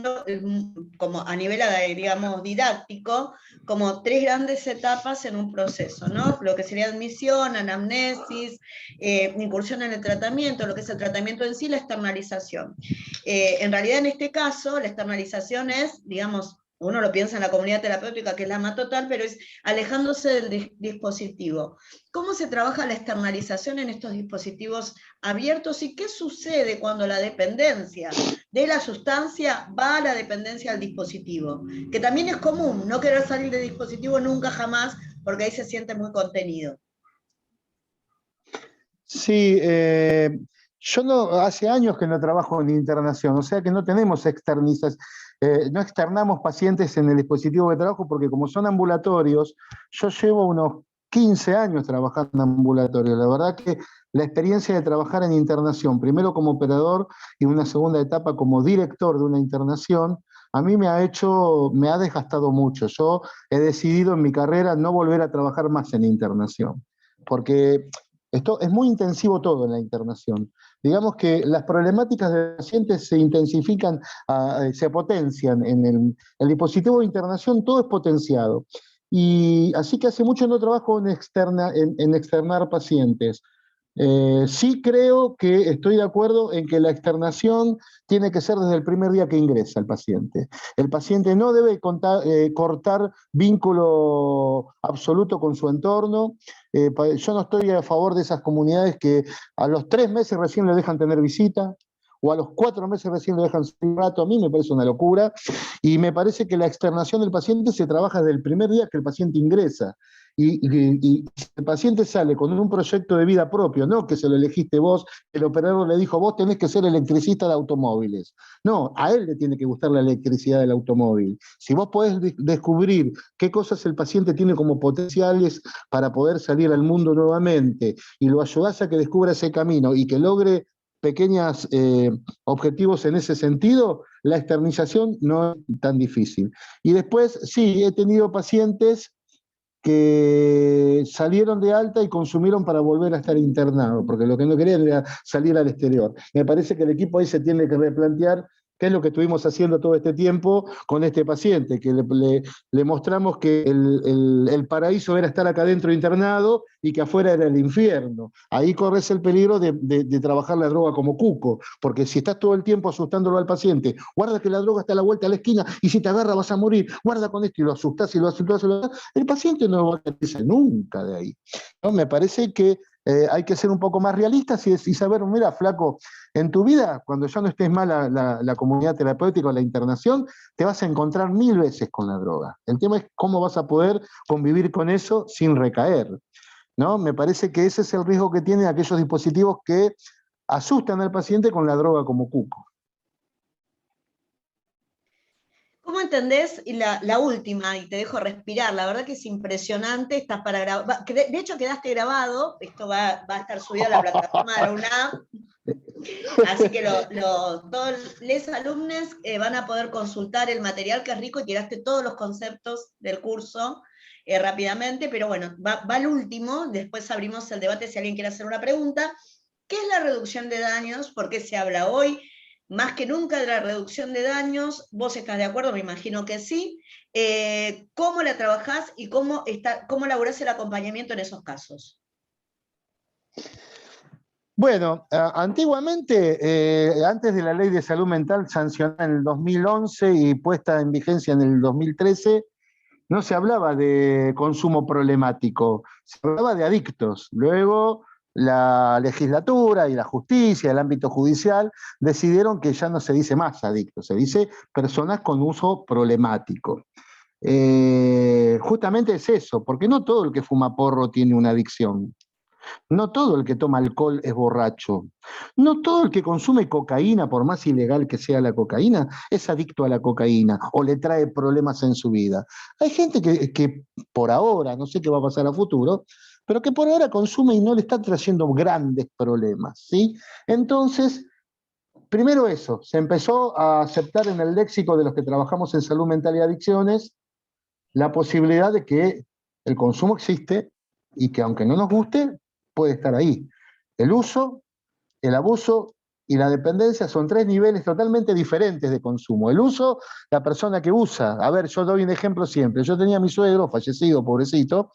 como a nivel, digamos, didáctico, como 3 grandes etapas en un proceso, ¿no? Lo que sería admisión, anamnesis, incursión en el tratamiento, lo que es el tratamiento en sí, la externalización. En realidad, en este caso, la externalización es, digamos, uno lo piensa en la comunidad terapéutica, que es la más total, pero es alejándose del dispositivo. ¿Cómo se trabaja la externalización en estos dispositivos abiertos y qué sucede cuando la dependencia de la sustancia va a la dependencia del dispositivo? Que también es común no querer salir del dispositivo nunca jamás, porque ahí se siente muy contenido. Sí, yo hace años que no trabajo en internación, o sea que no tenemos no externamos pacientes en el dispositivo de trabajo porque como son ambulatorios, yo llevo unos 15 años trabajando en ambulatorio. La verdad que la experiencia de trabajar en internación, primero como operador y una segunda etapa como director de una internación, a mí me ha desgastado mucho. Yo he decidido en mi carrera no volver a trabajar más en internación, porque esto es muy intensivo todo en la internación. Digamos que las problemáticas de pacientes se intensifican, se potencian en el dispositivo de internación, todo es potenciado. Y así que hace mucho no trabajo en externar pacientes. Sí creo que estoy de acuerdo en que la externación tiene que ser desde el primer día que ingresa el paciente. El paciente no debe cortar vínculo absoluto con su entorno. Yo no estoy a favor de esas comunidades que a los 3 meses recién le dejan tener visita, o a los 4 meses recién lo dejan salir un rato. A mí me parece una locura, y me parece que la externación del paciente se trabaja desde el primer día que el paciente ingresa. Y si el paciente sale con un proyecto de vida propio, no que se lo elegiste vos, el operador le dijo, vos tenés que ser electricista de automóviles. No, a él le tiene que gustar la electricidad del automóvil. Si vos podés descubrir qué cosas el paciente tiene como potenciales para poder salir al mundo nuevamente, y lo ayudás a que descubra ese camino y que logre pequeños objetivos en ese sentido, la externización no es tan difícil. Y después, sí, he tenido pacientes que salieron de alta y consumieron para volver a estar internados, porque lo que no querían era salir al exterior. Me parece que el equipo ahí se tiene que replantear qué es lo que estuvimos haciendo todo este tiempo con este paciente, que le mostramos que el paraíso era estar acá adentro internado y que afuera era el infierno. Ahí corres el peligro de trabajar la droga como cuco, porque si estás todo el tiempo asustándolo al paciente, guarda que la droga está a la vuelta de la esquina y si te agarra vas a morir, guarda con esto, y lo asustás y lo asustás, el paciente no va a salirse nunca de ahí. ¿No? Me parece que hay que ser un poco más realistas y saber, mira, flaco, en tu vida, cuando ya no estés mal la comunidad terapéutica o la internación, te vas a encontrar 1000 veces con la droga. El tema es cómo vas a poder convivir con eso sin recaer, ¿no? Me parece que ese es el riesgo que tienen aquellos dispositivos que asustan al paciente con la droga como cuco. ¿Cómo entendés? Y la última, y te dejo respirar, la verdad que es impresionante, estás para grabar, de hecho quedaste grabado, esto va a estar subido a la plataforma de la UNAM, así que todos los alumnos van a poder consultar el material, que es rico, y tiraste todos los conceptos del curso rápidamente, pero bueno, va al último, después abrimos el debate si alguien quiere hacer una pregunta. ¿Qué es la reducción de daños? ¿Por qué se habla hoy más que nunca de la reducción de daños? ¿Vos estás de acuerdo? Me imagino que sí. ¿Cómo la trabajás y cómo elaborás el acompañamiento en esos casos? Bueno, antiguamente, antes de la Ley de Salud Mental sancionada en el 2011 y puesta en vigencia en el 2013, no se hablaba de consumo problemático, se hablaba de adictos. Luego la legislatura y la justicia, el ámbito judicial, decidieron que ya no se dice más adictos, se dice personas con uso problemático. Justamente es eso, porque no todo el que fuma porro tiene una adicción. No todo el que toma alcohol es borracho. No todo el que consume cocaína, por más ilegal que sea la cocaína, es adicto a la cocaína o le trae problemas en su vida. Hay gente que por ahora, no sé qué va a pasar a futuro, pero que por ahora consume y no le está trayendo grandes problemas, ¿sí? Entonces, primero eso, se empezó a aceptar en el léxico de los que trabajamos en salud mental y adicciones la posibilidad de que el consumo existe y que aunque no nos guste, puede estar ahí. El uso, el abuso y la dependencia son 3 niveles totalmente diferentes de consumo. El uso, la persona que usa. A ver, yo doy un ejemplo siempre. Yo tenía a mi suegro, fallecido, pobrecito,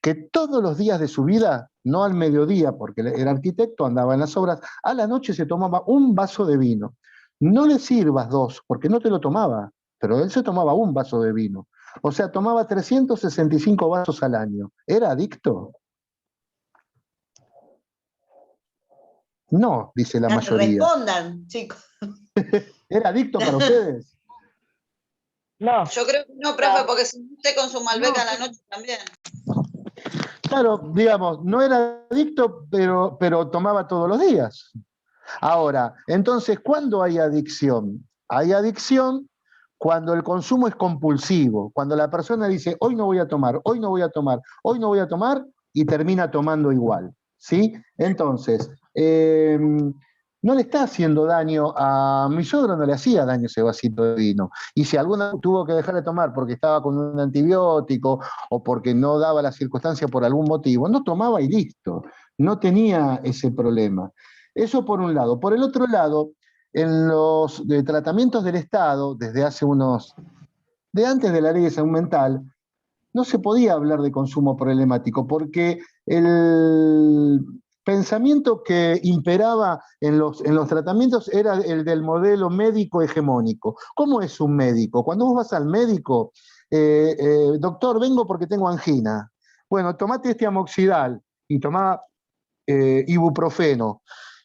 que todos los días de su vida, no al mediodía, porque era arquitecto, andaba en las obras, a la noche se tomaba un vaso de vino. No le sirvas 2, porque no te lo tomaba, pero él se tomaba un vaso de vino. O sea, tomaba 365 vasos al año. ¿Era adicto? No, dice la mayoría. Respondan, chicos. ¿Era adicto para ustedes? No. Yo creo que no, profe, porque si usted con su Malbec a la noche también. Claro, digamos, no era adicto, pero tomaba todos los días. Ahora, entonces, ¿cuándo hay adicción? Hay adicción cuando el consumo es compulsivo, cuando la persona dice, hoy no voy a tomar, hoy no voy a tomar, hoy no voy a tomar, y termina tomando igual, ¿sí? Entonces, no le está haciendo daño a mi suegro, no le hacía daño ese vasito de vino. Y si alguna tuvo que dejar de tomar porque estaba con un antibiótico o porque no daba la circunstancia por algún motivo, no tomaba y listo. No tenía ese problema. Eso por un lado. Por el otro lado, en los tratamientos del Estado, desde hace de antes de la ley de salud mental, no se podía hablar de consumo problemático porque el pensamiento que imperaba en los tratamientos era el del modelo médico hegemónico. ¿Cómo es un médico? Cuando vos vas al médico, doctor, vengo porque tengo angina. Bueno, tomate este amoxidal y tomá ibuprofeno.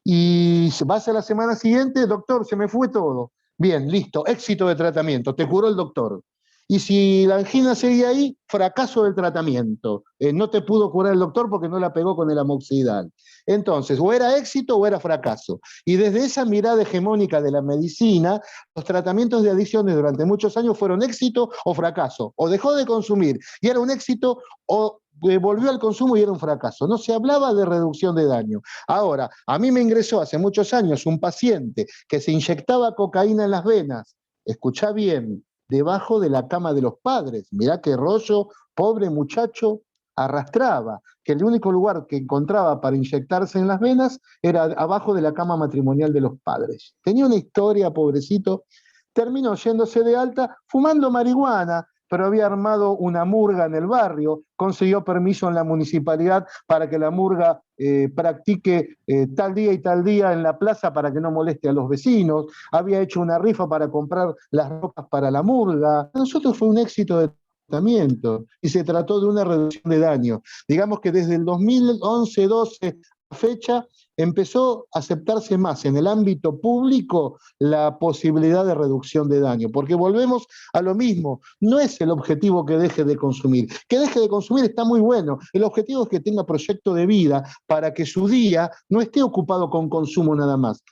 Y vas a la semana siguiente, doctor, se me fue todo. Bien, listo, éxito de tratamiento, te curó el doctor. Y si la angina seguía ahí, fracaso del tratamiento. No te pudo curar el doctor porque no la pegó con el amoxidal. Entonces, o era éxito o era fracaso. Y desde esa mirada hegemónica de la medicina, los tratamientos de adicciones durante muchos años fueron éxito o fracaso. O dejó de consumir y era un éxito, o volvió al consumo y era un fracaso. No se hablaba de reducción de daño. Ahora, a mí me ingresó hace muchos años un paciente que se inyectaba cocaína en las venas. Escuchá bien, debajo de la cama de los padres. Mirá qué rollo, pobre muchacho, arrastraba, que el único lugar que encontraba para inyectarse en las venas era abajo de la cama matrimonial de los padres. Tenía una historia, pobrecito, terminó yéndose de alta fumando marihuana, pero había armado una murga en el barrio, consiguió permiso en la municipalidad para que la murga practique tal día y tal día en la plaza para que no moleste a los vecinos, había hecho una rifa para comprar las ropas para la murga. Para nosotros fue un éxito de tratamiento y se trató de una reducción de daño. Digamos que desde el 2011-12 fecha empezó a aceptarse más en el ámbito público la posibilidad de reducción de daño, porque volvemos a lo mismo, no es el objetivo que deje de consumir, que deje de consumir está muy bueno, el objetivo es que tenga proyecto de vida para que su día no esté ocupado con consumo nada más,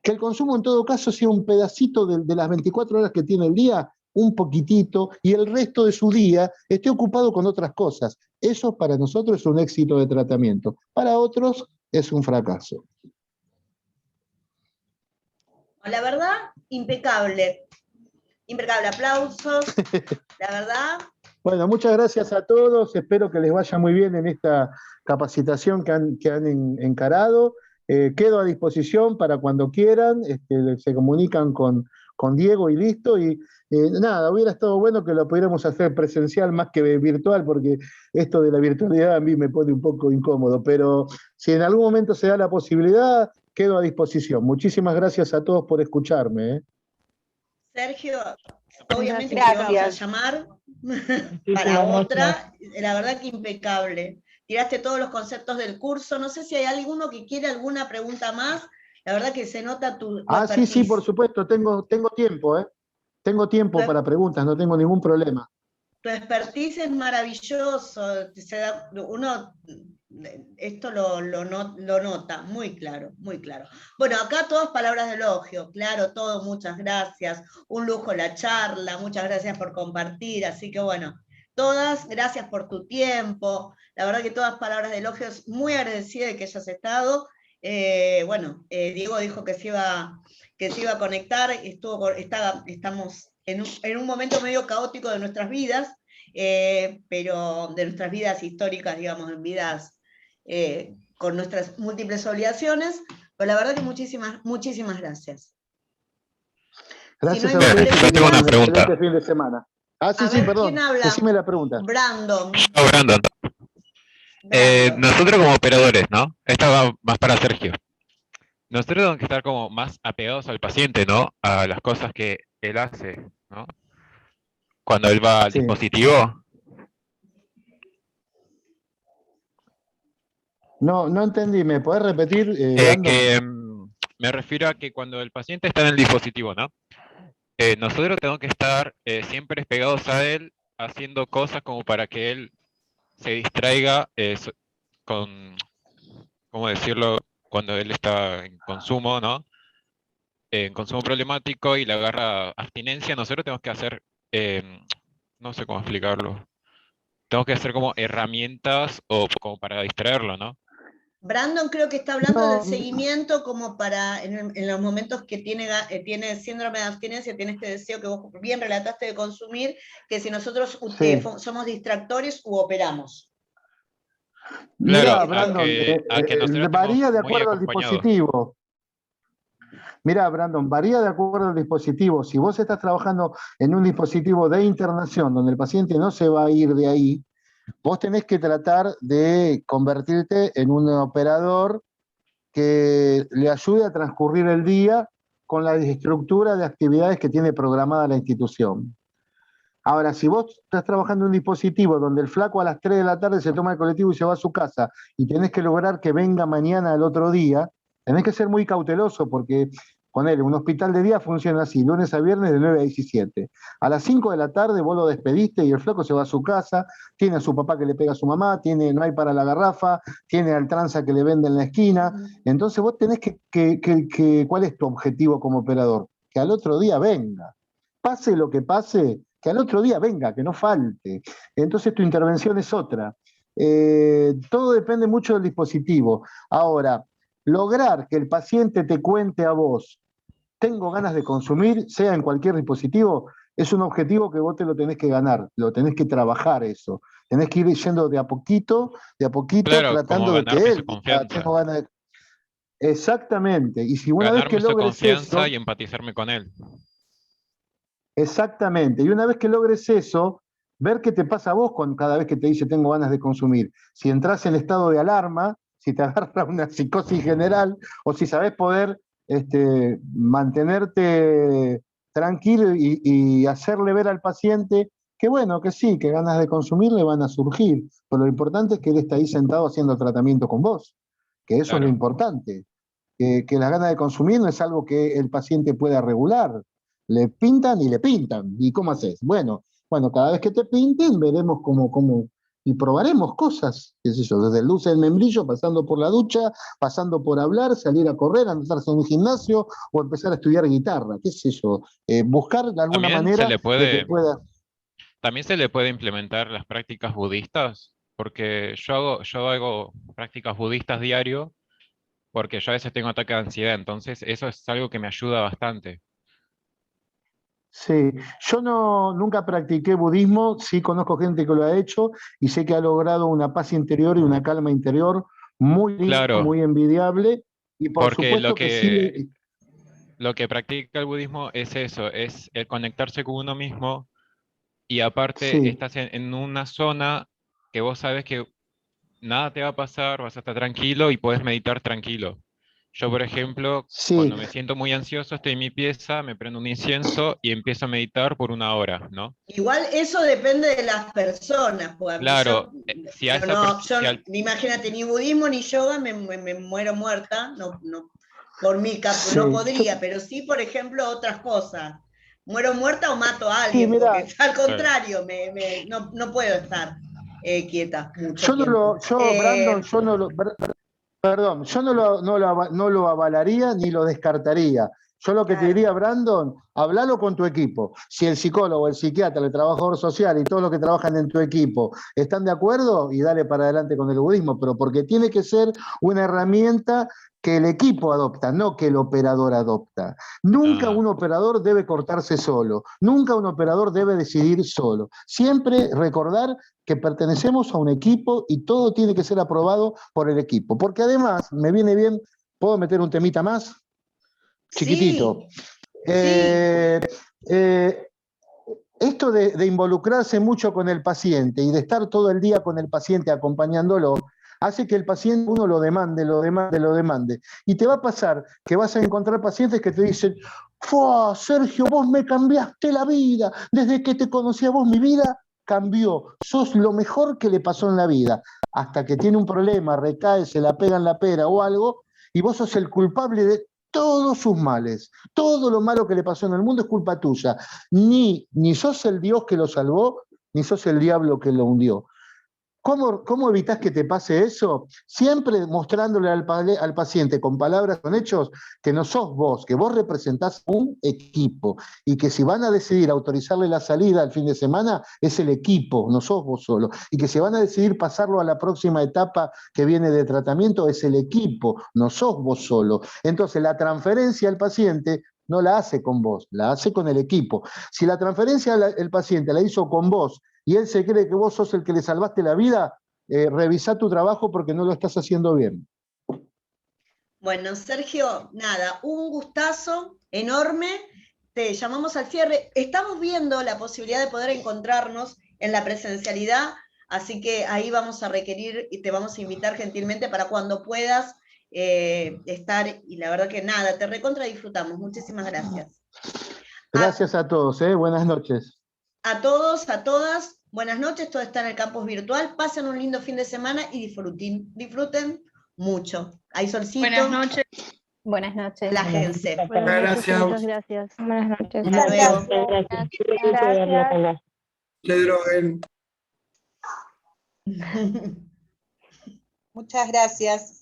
que el consumo en todo caso sea un pedacito de las 24 horas que tiene el día, un poquitito, y el resto de su día esté ocupado con otras cosas. Eso para nosotros es un éxito de tratamiento, para otros es un fracaso. La verdad, impecable. Impecable, aplausos. La verdad. Bueno, muchas gracias a todos. Espero que les vaya muy bien en esta capacitación que han encarado. Quedo a disposición para cuando quieran. Se comunican con Diego y listo. Y nada, hubiera estado bueno que lo pudiéramos hacer presencial más que virtual, porque esto de la virtualidad a mí me pone un poco incómodo. Pero si en algún momento se da la posibilidad, quedo a disposición. Muchísimas gracias a todos por escucharme. Sergio, obviamente que Gracias. te vamos a llamar para otra. La verdad que impecable. Tiraste todos los conceptos del curso. No sé si hay alguno que quiere alguna pregunta más. La verdad que se nota tu sí, expertise. por supuesto, tengo tiempo, ¿eh? Tengo tiempo para preguntas, no tengo ningún problema. Tu expertise es maravilloso. Uno esto lo nota muy claro, muy claro. Bueno, acá todas palabras de elogio, claro, todo, muchas gracias. Un lujo la charla, muchas gracias por compartir. Así que bueno, todas, gracias por tu tiempo. La verdad que todas palabras de elogios, muy agradecida de que hayas estado. Diego dijo que se iba a conectar, estamos en un momento medio caótico de nuestras vidas, pero de nuestras vidas históricas, digamos, en vidas con nuestras múltiples obligaciones, pero la verdad que muchísimas gracias. Gracias si no a ustedes. Yo tengo una pregunta. Excelente fin de semana. Sí, perdón. ¿Quién habla? Decime la pregunta. Brandon. Brandon. Nosotros como operadores, ¿no? Esta va más para Sergio. Nosotros tenemos que estar como más apegados al paciente, ¿no? A las cosas que él hace, ¿no? Cuando él va al dispositivo. No entendí, ¿me podés repetir? Me refiero a que cuando el paciente está en el dispositivo, ¿no? Nosotros tenemos que estar siempre pegados a él, haciendo cosas como para que él se distraiga con, ¿cómo decirlo? Cuando él está en consumo, ¿no? En consumo problemático y le agarra abstinencia, nosotros tenemos que hacer, no sé cómo explicarlo. tengo que hacer como herramientas o como para distraerlo, ¿no? Brandon creo que está hablando No, del seguimiento como para, en los momentos que tiene síndrome de abstinencia, tiene este deseo que vos bien relataste de consumir, que si nosotros Sí. somos distractores u operamos. Mirá, Claro, Brandon, a que nosotros varía estemos de muy acuerdo al acompañados. dispositivo. Mirá, Brandon, varía de acuerdo al dispositivo. Si vos estás trabajando en un dispositivo de internación donde el paciente no se va a ir de ahí, vos tenés que tratar de convertirte en un operador que le ayude a transcurrir el día con la estructura de actividades que tiene programada la institución. Ahora, si vos estás trabajando en un dispositivo donde el flaco a las 3 de la tarde se toma el colectivo y se va a su casa y tenés que lograr que venga mañana al otro día, tenés que ser muy cauteloso porque, ponele, un hospital de día funciona así, lunes a viernes de 9 a 17. A las 5 de la tarde vos lo despediste y el flaco se va a su casa, tiene a su papá que le pega a su mamá, no hay para la garrafa, tiene al tranza que le vende en la esquina. Entonces vos tenés ¿cuál es tu objetivo como operador? Que al otro día venga. Pase lo que pase, que al otro día venga, que no falte. Entonces tu intervención es otra. Todo depende mucho del dispositivo. Ahora, lograr que el paciente te cuente a vos, tengo ganas de consumir, sea en cualquier dispositivo, es un objetivo que vos te lo tenés que ganar, lo tenés que trabajar eso. Tenés que ir yendo de a poquito, Claro, como tratando de que ganarme su él diga, confianza. tengo ganas de... Exactamente. Y si una vez que Ganarme su logres eso... confianza y empatizarme con él. Exactamente. Y una vez que logres eso, ver qué te pasa a vos cada vez que te dice tengo ganas de consumir. Si entras en estado de alarma, si te agarra una psicosis general, o si sabés poder mantenerte tranquilo y hacerle ver al paciente que bueno, que sí, que ganas de consumir le van a surgir. Pero lo importante es que él está ahí sentado haciendo tratamiento con vos, que eso es lo Claro. importante. Que las ganas de consumir no es algo que el paciente pueda regular. Le pintan y le pintan. ¿Y cómo haces? Bueno, cada vez que te pinten, veremos cómo y probaremos cosas, qué sé yo, desde el dulce del membrillo, pasando por la ducha, pasando por hablar, salir a correr, anotarse en un gimnasio o empezar a estudiar guitarra, qué sé yo. Buscar de alguna También se manera le de que pueda... también se le puede implementar las prácticas budistas, porque yo hago prácticas budistas diario, porque yo a veces tengo ataque de ansiedad, entonces eso es algo que me ayuda bastante. Sí, yo nunca practiqué budismo, sí conozco gente que lo ha hecho y sé que ha logrado una paz interior y una calma interior muy linda, Claro, muy envidiable, y por porque supuesto que sí, lo que practica el budismo es eso, es el conectarse con uno mismo y aparte sí, estás en una zona que vos sabes que nada te va a pasar, vas a estar tranquilo y puedes meditar tranquilo. Yo, por ejemplo, sí, cuando me siento muy ansioso, estoy en mi pieza, me prendo un incienso y empiezo a meditar por 1 hora, ¿no? Igual eso depende de las personas, pues Claro, si a esa imagínate, ni budismo ni yoga me muero muerta, no sí. no podría, pero sí, por ejemplo, otras cosas. Muero muerta o mato a Sí, alguien, mira, porque al contrario, no puedo estar quieta mucho yo no tiempo. Brandon, perdón, yo no lo avalaría ni lo descartaría. Yo lo que te Claro. diría, Brandon, hablalo con tu equipo. Si el psicólogo, el psiquiatra, el trabajador social y todos los que trabajan en tu equipo están de acuerdo, y dale para adelante con el budismo, pero porque tiene que ser una herramienta que el equipo adopta, no que el operador adopta. Nunca un operador debe cortarse solo, nunca un operador debe decidir solo. Siempre recordar que pertenecemos a un equipo y todo tiene que ser aprobado por el equipo. Porque además, me viene bien, ¿puedo meter un temita más? Chiquitito. Sí. Esto de involucrarse mucho con el paciente y de estar todo el día con el paciente acompañándolo, hace que el paciente uno lo demande. Y te va a pasar que vas a encontrar pacientes que te dicen, ¡fua, Sergio, vos me cambiaste la vida! Desde que te conocí a vos, mi vida cambió. Sos lo mejor que le pasó en la vida. Hasta que tiene un problema, recae, se la pega en la pera o algo, y vos sos el culpable de todos sus males. Todo lo malo que le pasó en el mundo es culpa tuya. Ni sos el Dios que lo salvó, ni sos el diablo que lo hundió. ¿Cómo evitás que te pase eso? Siempre mostrándole al paciente con palabras, con hechos, que no sos vos, que vos representás un equipo y que si van a decidir autorizarle la salida al fin de semana, es el equipo, no sos vos solo. Y que si van a decidir pasarlo a la próxima etapa que viene de tratamiento, es el equipo, no sos vos solo. Entonces la transferencia al paciente no la hace con vos, la hace con el equipo. Si la transferencia el paciente la hizo con vos y él se cree que vos sos el que le salvaste la vida, revisá tu trabajo porque no lo estás haciendo bien. Bueno, Sergio, nada, un gustazo enorme. Te llamamos al cierre. Estamos viendo la posibilidad de poder encontrarnos en la presencialidad, así que ahí vamos a requerir y te vamos a invitar gentilmente para cuando puedas estar. Y la verdad que nada, te recontra disfrutamos. Muchísimas gracias. Gracias a todos, buenas noches. A todos, a todas, buenas noches, todo está en el campus virtual, pasen un lindo fin de semana y disfruten mucho. Hay solcito. Buenas noches. Buenas noches. Relájense. Buenas noches, Gracias. muchas gracias. Buenas noches. Hasta luego. Gracias. Se droguen. Muchas gracias.